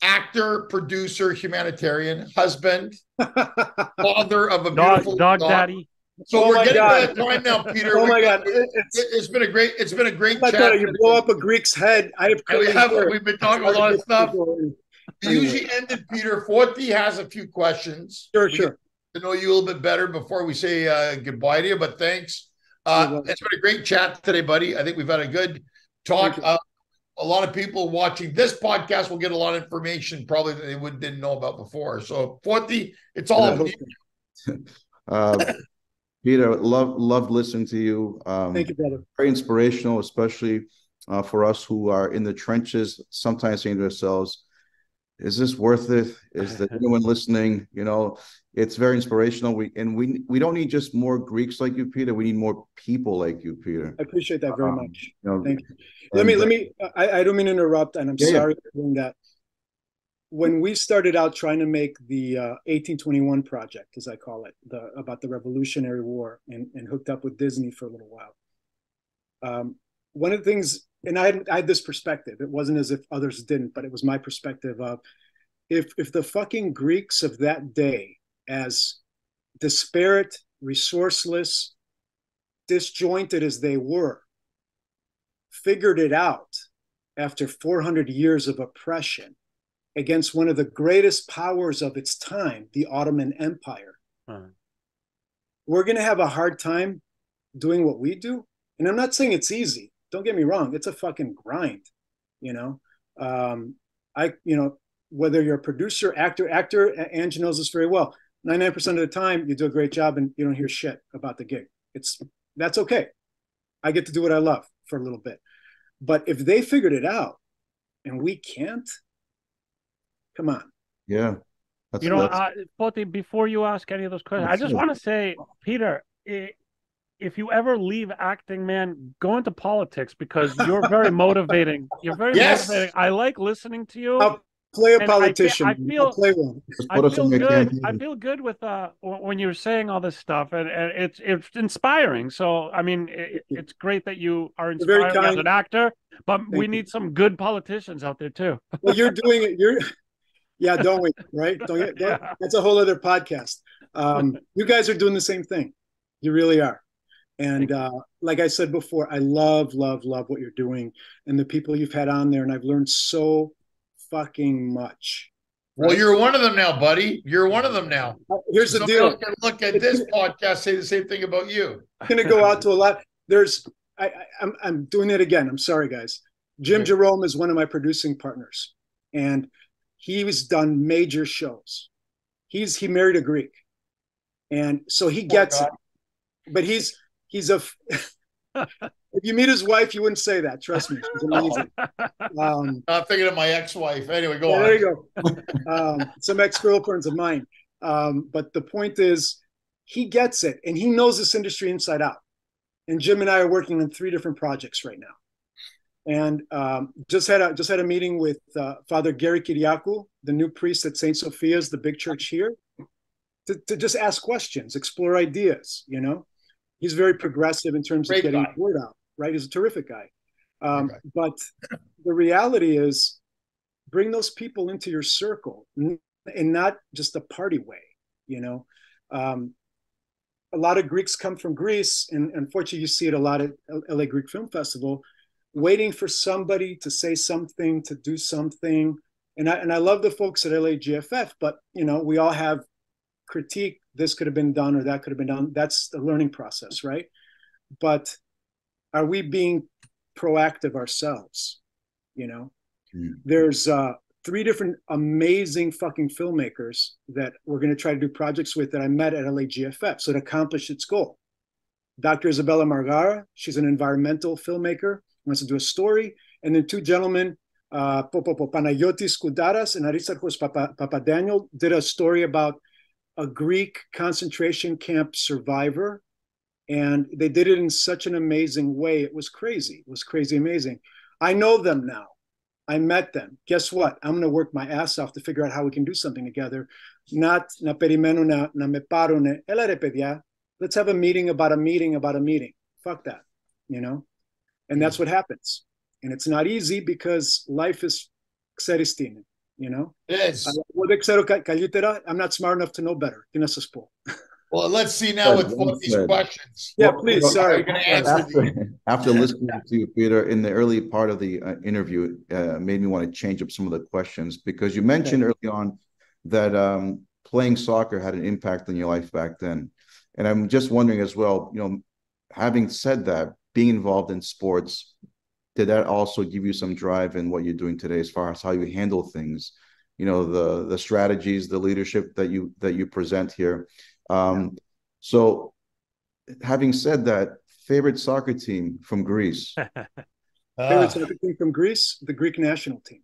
actor, producer, humanitarian, husband, father of a beautiful dog daddy. So we're getting to that time now, Peter. Oh my God! It's been a great chat. You blow up a Greek's head. We've been talking a lot of stuff. We usually ended, Peter. Forty has a few questions. Sure. To know you a little bit better before we say goodbye to you, but thanks. It's been a great chat today, buddy. I think we've had a good talk. A lot of people watching this podcast will get a lot of information probably that they didn't know about before. So, Forty, it's all about you. Peter, loved listening to you. Thank you, brother. Very inspirational, especially for us who are in the trenches, sometimes saying to ourselves, is this worth it? Is there anyone listening? It's very inspirational. We don't need just more Greeks like you, Peter. We need more people like you, Peter. I appreciate that very much. Thank you. Let me. I don't mean to interrupt, and I'm sorry for doing that. When we started out trying to make the 1821 project, as I call it, about the Revolutionary War, and hooked up with Disney for a little while, one of the things and I had this perspective. It wasn't as if others didn't, but it was my perspective of if the fucking Greeks of that day, as disparate, resourceless, disjointed as they were, figured it out after 400 years of oppression against one of the greatest powers of its time, the Ottoman Empire, we're going to have a hard time doing what we do. And I'm not saying it's easy. Don't get me wrong. It's a fucking grind, you know. Whether you're a producer, actor, Angie knows this very well. 99% of the time, you do a great job and you don't hear shit about the gig. That's okay. I get to do what I love for a little bit. But if they figured it out and we can't, come on. Yeah. Foti, before you ask any of those questions, I just want to say, Peter, if you ever leave acting, man, go into politics because you're very motivating. You're very motivating. I like listening to you. I'll play a politician. I feel good. I feel good with when you're saying all this stuff, and it's inspiring. So I mean, it's great that you are inspiring as an actor, but we need some good politicians out there too. Well, you're doing it. Yeah, don't we? Right? That's a whole other podcast. You guys are doing the same thing. You really are. And like I said before, I love what you're doing and the people you've had on there. And I've learned so fucking much. Right? Well, you're one of them now, buddy. You're one of them now. Here's the deal. Look at this podcast, say the same thing about you. I'm going to go out to a lot. I'm doing it again. I'm sorry, guys. Jim Jerome is one of my producing partners. And he's done major shows. He married a Greek. And so he gets it. But he's if you meet his wife, you wouldn't say that. Trust me, she's amazing. I'm thinking of my ex-wife. Anyway, go on. There you go. Some ex-girlfriends of mine. But the point is, he gets it, and he knows this industry inside out. And Jim and I are working on 3 different projects right now. And just had a meeting with Father Gary Kiriakou, the new priest at St. Sophia's, the big church here, to just ask questions, explore ideas, you know. He's very progressive in terms of getting the word out, right? He's a terrific guy. But the reality is, bring those people into your circle and not just a party way, you know. A lot of Greeks come from Greece, and unfortunately you see it a lot at LA Greek Film Festival, waiting for somebody to say something, to do something. And I love the folks at LAGFF, but, you know, we all have critique. This could have been done or that could have been done. That's the learning process, right? But are we being proactive ourselves? You know, there's 3 different amazing fucking filmmakers that we're going to try to do projects with that I met at LAGFF. So it accomplished its goal. Dr. Isabella Margara, she's an environmental filmmaker, wants to do a story. And then 2 gentlemen, Panayotis Koudaras and Aristarchos Papadaniel, did a story about a Greek concentration camp survivor. And they did it in such an amazing way. It was crazy. It was crazy amazing. I know them now. I met them. Guess what? I'm going to work my ass off to figure out how we can do something together. Not na perimeno na me paro ne elare pedia. Let's have a meeting about a meeting about a meeting. Fuck that, you know? And that's what happens. And it's not easy because life is xeristine. You know, it is. I'm not smart enough to know better. Well, let's see now with these questions. Yeah, please. Sorry. Going to answer after listening to you, Peter, in the early part of the interview, made me want to change up some of the questions because you mentioned early on that playing soccer had an impact on your life back then. And I'm just wondering as well, you know, having said that, being involved in sports, did that also give you some drive in what you're doing today as far as how you handle things, you know, the strategies, the leadership that you present here? So having said that, favorite soccer team from Greece? Favorite soccer team from Greece? The Greek national team.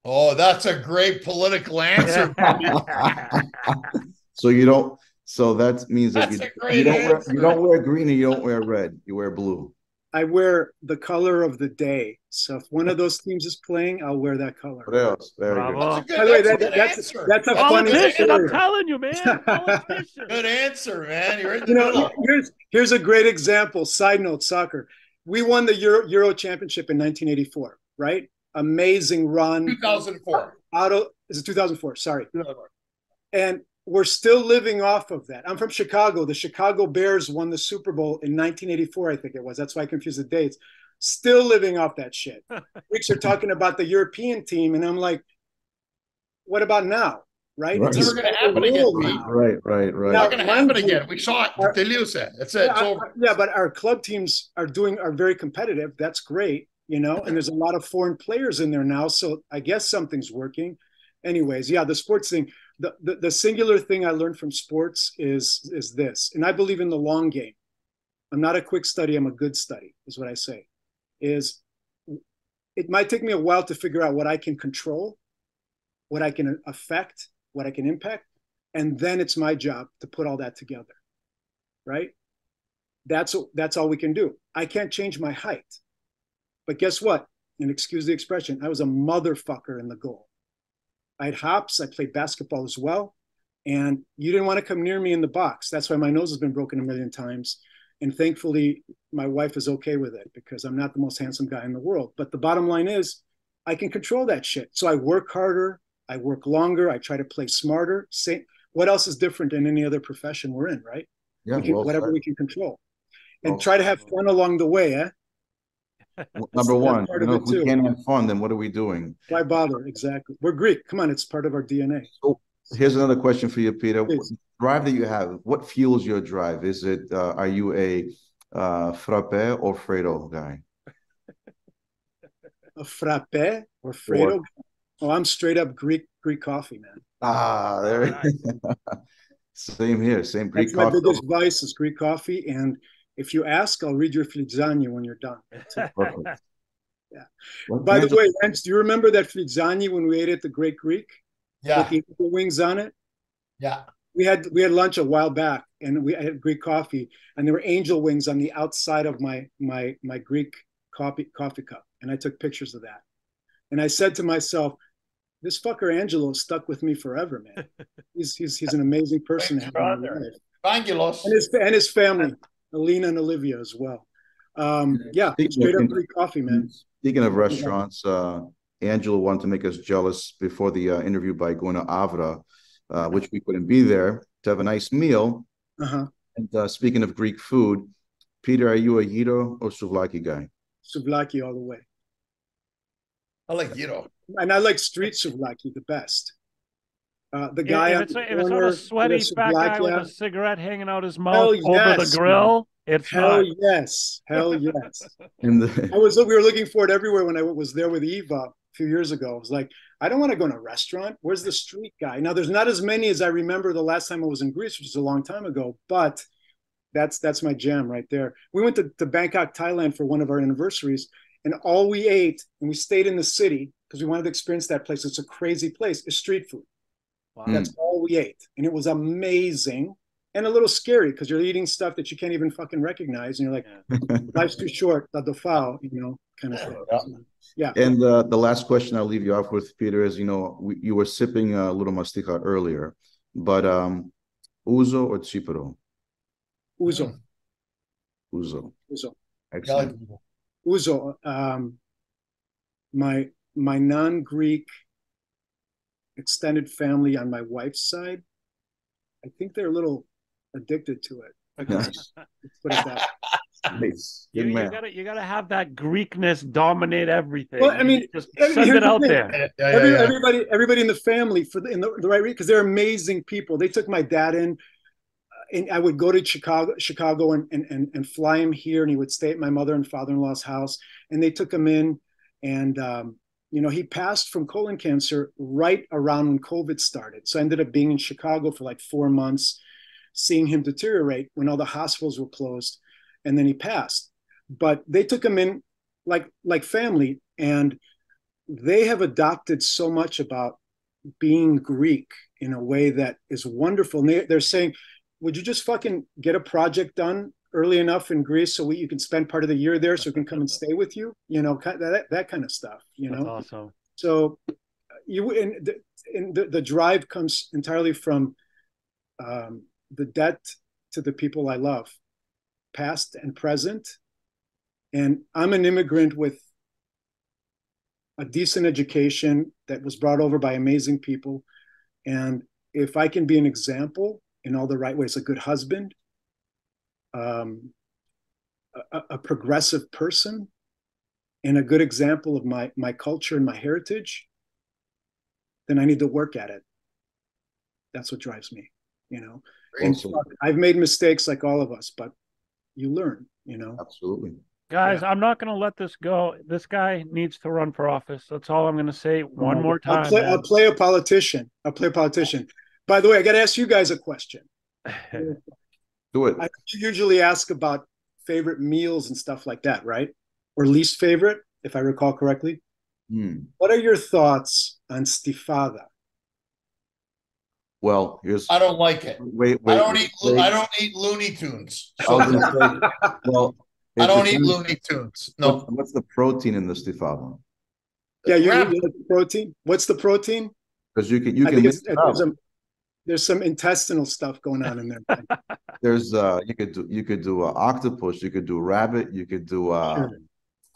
Oh, that's a great political answer. So that means that you don't wear green and you don't wear red. You wear blue. I wear the color of the day. So if one of those teams is playing, I'll wear that color. What else? Very good. That's a funny story. I'm telling you, man. Good answer, man. You're in the middle. Here's a great example. Side note, soccer. we won the Euro Championship in 1984, right? Amazing run. 2004. Is it 2004? Sorry. 2004. And we're still living off of that. I'm from Chicago. The Chicago Bears won the Super Bowl in 1984, I think it was. That's why I confused the dates. Still living off that shit. Greeks are talking about the European team, and I'm like, what about now? Right? Right. It's never going to happen again. Right. It's not going to happen again. We saw it. That's it. Yeah, but our club teams are very competitive. That's great, you know, and there's a lot of foreign players in there now. So I guess something's working. Anyways, yeah, the sports thing. The singular thing I learned from sports is this, and I believe in the long game. I'm not a quick study. I'm a good study, is what I say. Is it might take me a while to figure out what I can control, what I can affect, what I can impact, and then it's my job to put all that together, right? That's all we can do. I can't change my height, but guess what? And excuse the expression, I was a motherfucker in the goal. I had hops. I played basketball as well, and you didn't want to come near me in the box. That's why my nose has been broken a million times, and thankfully my wife is okay with it because I'm not the most handsome guy in the world. But the bottom line is, I can control that shit. So I work harder. I work longer. I try to play smarter. What else is different than any other profession we're in, right? Yeah, whatever we can control. And try to have fun along the way, eh? Number one, if we can't have fun, then what are we doing? Why bother? Exactly. We're Greek. Come on, it's part of our DNA. So here's another question for you, Peter. Drive that you have, what fuels your drive? Is it, are you a frappe or Fredo guy? A frappe or Fredo? Oh, I'm straight up Greek coffee, man. Ah, there. Nice. Same here. Same Greek coffee. My biggest vice is Greek coffee, and if you ask, I'll read your flitzania when you're done. Perfect. Yeah. By the way, Lance, do you remember that flitzania when we ate at the Great Greek? Yeah. With the wings on it? Yeah. We had lunch a while back, and we had Greek coffee, and there were angel wings on the outside of my Greek coffee cup, and I took pictures of that. And I said to myself, this fucker Angelo stuck with me forever, man. He's an amazing person. Angelos. And his family. Alina and Olivia as well. Yeah, straight up Greek coffee, man. Speaking of restaurants, Angela wanted to make us jealous before the interview by going to Avra, which we couldn't be there, to have a nice meal. And speaking of Greek food, Peter, are you a gyro or souvlaki guy? Souvlaki all the way. I like gyro. And I like street souvlaki the best. The guy if it's sort of sweaty fat guy with a cigarette hanging out his mouth over the grill, it's hell yes. We were looking for it everywhere when I was there with Eva a few years ago. I was like, I don't want to go in a restaurant. Where's the street guy? Now there's not as many as I remember the last time I was in Greece, which is a long time ago, but that's my jam right there. We went to Bangkok, Thailand for one of our anniversaries, and all we ate, and we stayed in the city because we wanted to experience that place. It's a crazy place. Is street food. Wow. That's all we ate. And it was amazing and a little scary because you're eating stuff that you can't even fucking recognize. And you're like, life's too short, kind of thing. Yeah. And the last question I'll leave you off with, Peter, is, you were sipping a little mastica earlier, but ouzo or tsipro? Ouzo. Ouzo. Excellent. Ouzo. My non-Greek extended family on my wife's side, I think they're a little addicted to it. Let's put it that way. You gotta have that Greekness dominate everything. Well, I mean, just send it out there. Everybody in the family in the right reason, because they're amazing people. They took my dad in, and I would go to Chicago and fly him here, and he would stay at my mother and father-in-law's house, and they took him in, and he passed from colon cancer right around when COVID started. So I ended up being in Chicago for like 4 months, seeing him deteriorate when all the hospitals were closed. And then he passed. But they took him in like family. And they have adopted so much about being Greek in a way that is wonderful. And they're saying, would you just fucking get a project done early enough in Greece so you can spend part of the year there so we can come and stay with you, that kind of stuff, That's awesome. So the drive comes entirely from the debt to the people I love, past and present, And I'm an immigrant with a decent education that was brought over by amazing people. And if I can be an example in all the right ways, a good husband, um, a progressive person, and a good example of my culture and my heritage, then I need to work at it. That's what drives me, you know. And I've made mistakes like all of us, but you learn, you know. Absolutely. Guys, I'm not going to let this go. This guy needs to run for office. That's all I'm going to say. One more time. I'll play a politician. By the way, I got to ask you guys a question. Do it. I usually ask about favorite meals and stuff like that, right? Or least favorite, if I recall correctly. What are your thoughts on stifada? Well, I don't like it. I don't eat Looney Tunes. So well, I don't eat Looney Tunes. No. What's the protein in the stifada? Yeah, you like the protein. What's the protein? Because you can there's some intestinal stuff going on in there. There's you could do octopus, you could do rabbit, you could do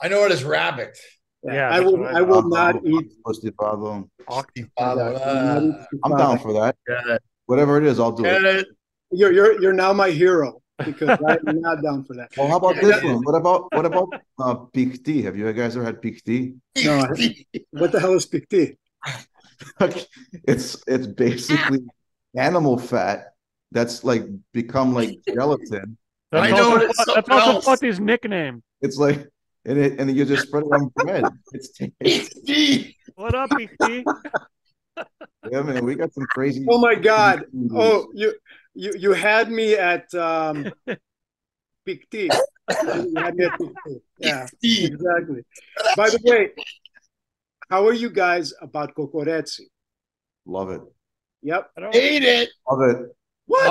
I know it is rabbit. Yeah, I will not eat stifada. I'm down for that. Whatever it is, I'll do it. You're now my hero because I'm not down for that. Well, how about this one? What about pikti? Have you guys ever had pikti? No. What the hell is pikti? It's basically animal fat that's like become like gelatin. That's also Futty's nickname. It's like and you just spread it on bread. It's What up, Pikti? Yeah, man, we got some crazy. Oh my God! Oh, you had me at Pikti. Yeah, exactly. By the way, how are you guys about kokoretsi? Love it. Yep. Eat it. Love it. What?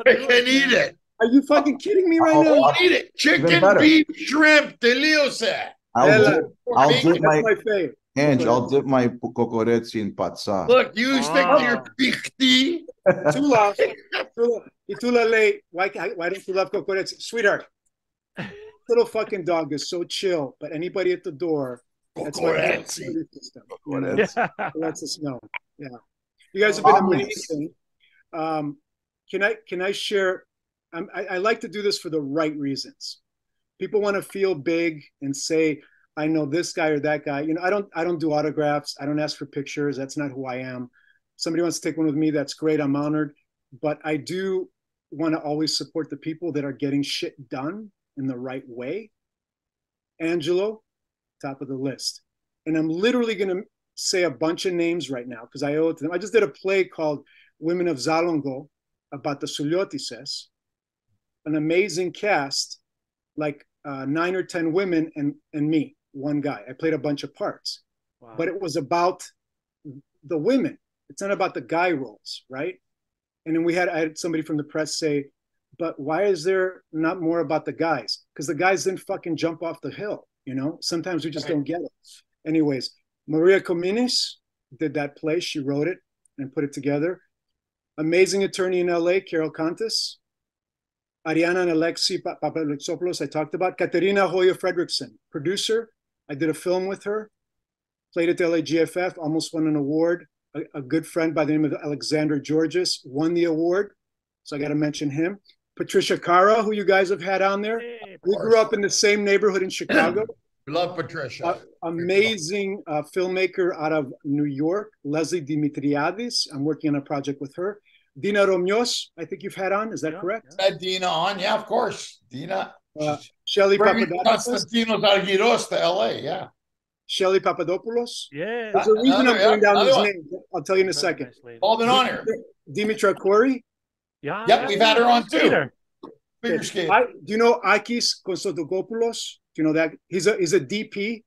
I can eat it. Are you fucking kidding me right now? I'll eat it. Chicken, beef, shrimp, deliosa. I'll dip my favorite. Ange, I'll dip my kokoretsi in patsa. Look, you stick to your pikti. Itulale, why don't you love kokoretsi? Sweetheart, little fucking dog is so chill, but anybody at the door, that's my system. Lets us know. Yeah. You guys have been amazing. Can I share? I like to do this for the right reasons. People want to feel big and say, I know this guy or that guy. You know, I don't do autographs. I don't ask for pictures. That's not who I am. Somebody wants to take one with me, that's great. I'm honored. But I do want to always support the people that are getting shit done in the right way. Angelo, top of the list. And I'm literally going to say a bunch of names right now because I owe it to them. I just did a play called Women of Zalongo about the Suliotises. An amazing cast, like 9 or 10 women and me, one guy. I played a bunch of parts. Wow. But it was about the women. It's not about the guy roles, right? And then I had somebody from the press say, but why is there not more about the guys? Because the guys didn't fucking jump off the hill, you know? Sometimes we just don't get it. Anyways, Maria Cominis did that play. She wrote it and put it together. Amazing attorney in LA, Carol Contis. Ariana and Alexi Papaluxopoulos, I talked about. Katerina Hoya Fredrickson, producer. I did a film with her. Played at the LAGFF, almost won an award. A good friend by the name of Alexander Georges won the award. So I got to mention him. Patricia Cara, who you guys have had on there. We grew up in the same neighborhood in Chicago. Love Patricia. Amazing filmmaker out of New York, Leslie Dimitriadis. I'm working on a project with her. Dina Romios, I think you've had on. Is that correct? Had Dina on, yeah, of course. Dina. Shelly Papadopoulos. Constantinos Argyros to LA, yeah. Shelly Papadopoulos. Yeah. There's a reason I'm going down these names. I'll tell you in a second. All been on here. Dimitra Corey. Yeah. Yep, we've had her on too. Figure skate. Do you know Akis Konstantopoulos? Do you know that? He's a DP.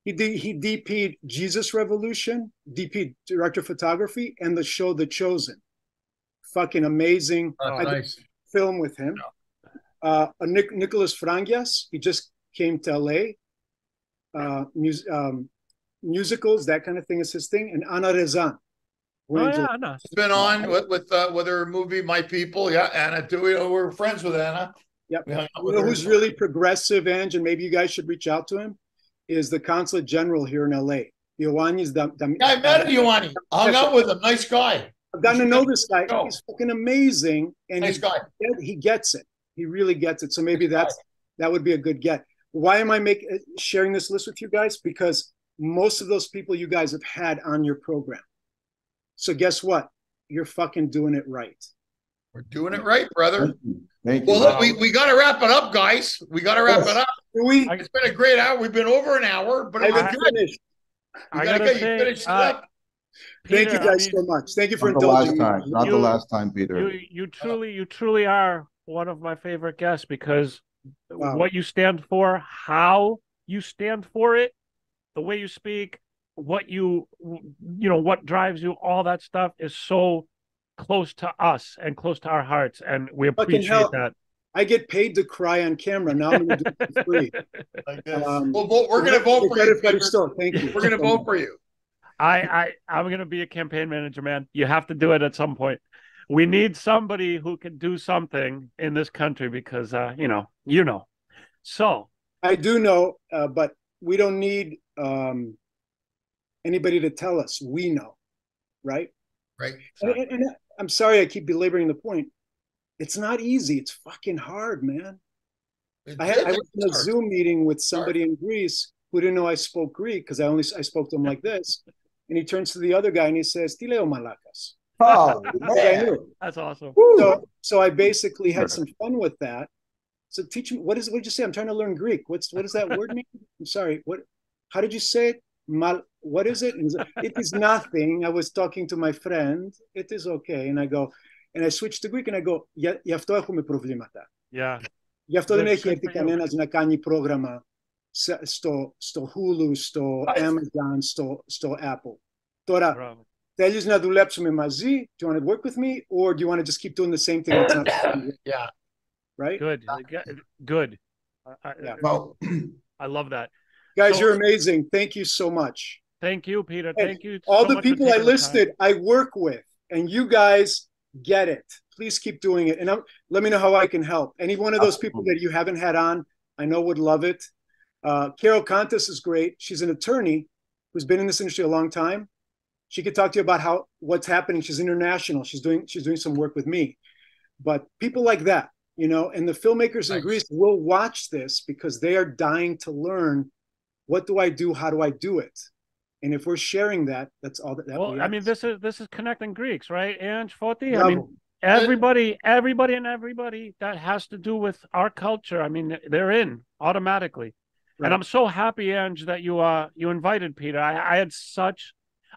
He DP'd Jesus Revolution, DP director of photography, and the show The Chosen. Fucking amazing. I did a film with him. Nicholas Frangias, he just came to LA. Musicals, that kind of thing is his thing. And Anna Rezan. Anna. She's been on with her movie My People. Yeah, Anna too. We're friends with Anna. Yep. We hung out You with know her. who's really progressive, Ange, and maybe you guys should reach out to him, is the consulate general here in LA. Ioannis Yeah, I met Ioanni. I hung out with him. Nice guy. I've gotten to know this guy. Go. He's fucking amazing, and Nice guy. he gets it. He really gets it. So maybe Nice that would be a good get. Why am I sharing this list with you guys? Because most of those people you guys have had on your program. So guess what? You're fucking doing it right. We're doing it right, brother. Thank you. Well, look, we got to wrap it up, guys. We got to wrap it up. It's been a great hour. We've been over an hour, but it was good. Finished. You got to get you finished it up. Thank you guys so much. Thank you for not the last indulging time. me. Not the last time, Peter. You truly are one of my favorite guests because what you stand for, how you stand for it, the way you speak, what what drives you, all that stuff is so close to us and close to our hearts, and we appreciate that. I get paid to cry on camera. Now I'm going to do it for free. Like this. We're going to vote for you. Thank you. We're going to vote for you. I'm going to be a campaign manager, man. You have to do it at some point. We need somebody who can do something in this country because, So I do know, but we don't need anybody to tell us. We know, right? Right. And I'm sorry I keep belaboring the point. It's not easy. It's fucking hard, man. I was in a Zoom meeting with somebody in Greece who didn't know I spoke Greek because I spoke to him like this. And he turns to the other guy and he says, "Tileo malacas." Oh, man. That's awesome. So I basically had some fun with that. So teach me, what did you say? I'm trying to learn Greek. What does that word mean? I'm sorry. How did you say it? What is it? It is nothing. I was talking to my friend. It is okay. And I switched to Greek and I go, γι' αυτό έχουμε προβλήματα. Yeah. Γι' αυτό δεν έχει έρθει κανένας να κάνει πρόγραμμα στο Hulu, στο Amazon, στο Apple. Τώρα, θέλεις να δουλέψουμε μαζί? Do you want to work with me? Or do you want to just keep doing the same thing? That's not yeah. Right? Good. Well, I love that. Guys, you're amazing. Thank you so much. Thank you, Peter. Thank you. All the people I listed, I work with, and you guys get it. Please keep doing it. And let me know how I can help. Any one of those people that you haven't had on, I know would love it. Carol Contis is great. She's an attorney who's been in this industry a long time. She could talk to you about what's happening. She's international. She's doing some work with me. But people like that, and the filmmakers in Greece will watch this because they are dying to learn, what do I do? How do I do it? And if we're sharing that, that's all that. Well, I mean, this is connecting Greeks, right? And Foti, Bravo. I mean, everybody that has to do with our culture. I mean, they're in automatically. Right. And I'm so happy, Ange, that you invited Peter.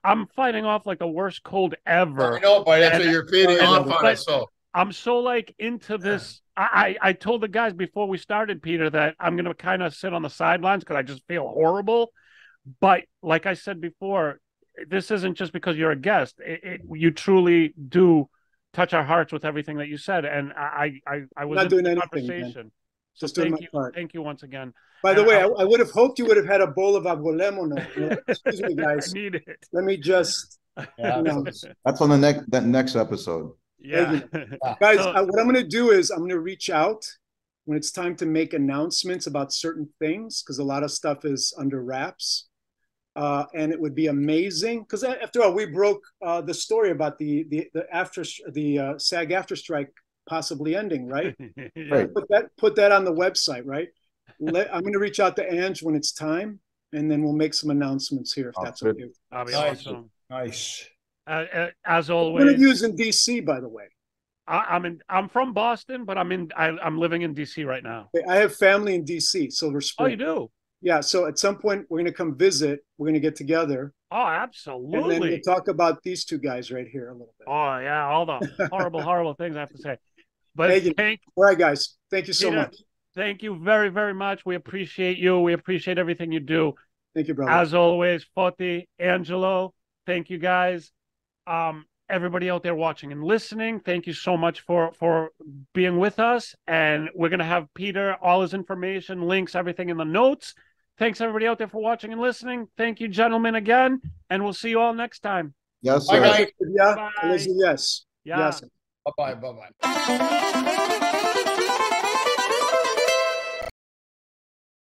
I'm fighting off like the worst cold ever. I know, but that's what you're feeding off on it. So I'm so into this. I told the guys before we started, Peter, that I'm going to kind of sit on the sidelines because I just feel horrible. But like I said before, this isn't just because you're a guest. You truly do touch our hearts with everything that you said. And I was not doing in the anything, conversation. Man. So just doing my part. Thank you once again. By the way, I would have hoped you would have had a bowl of abulemono. Excuse me, guys. I need it. Let me just. That's on that next episode. Yeah. Guys, what I'm going to do is I'm going to reach out when it's time to make announcements about certain things because a lot of stuff is under wraps. And it would be amazing because after all, we broke the story about the SAG after strike possibly ending, right? Yeah. Put that on the website, right? I'm going to reach out to Ange when it's time, and then we'll make some announcements here if that's okay. That'll be awesome. Nice. As always, what are you in DC, by the way? I'm from Boston, but I'm living in DC right now. I have family in DC, Silver Spring. Oh, you do? Yeah. So at some point we're going to come visit. We're going to get together. Oh, absolutely. And then we'll talk about these two guys right here a little bit. Oh yeah, all the horrible things I have to say. But all right, guys. Thank you so much. Thank you very, very much. We appreciate you. We appreciate everything you do. Thank you, brother. As always, Foti, Angelo, thank you guys. Everybody out there watching and listening, thank you so much for being with us. And we're going to have Peter, all his information, links, everything in the notes. Thanks, everybody out there for watching and listening. Thank you, gentlemen, again. And we'll see you all next time. Yes, sir. Bye, guys. Yeah. Bye. Yes. Yeah. Yes. Bye-bye. Bye-bye.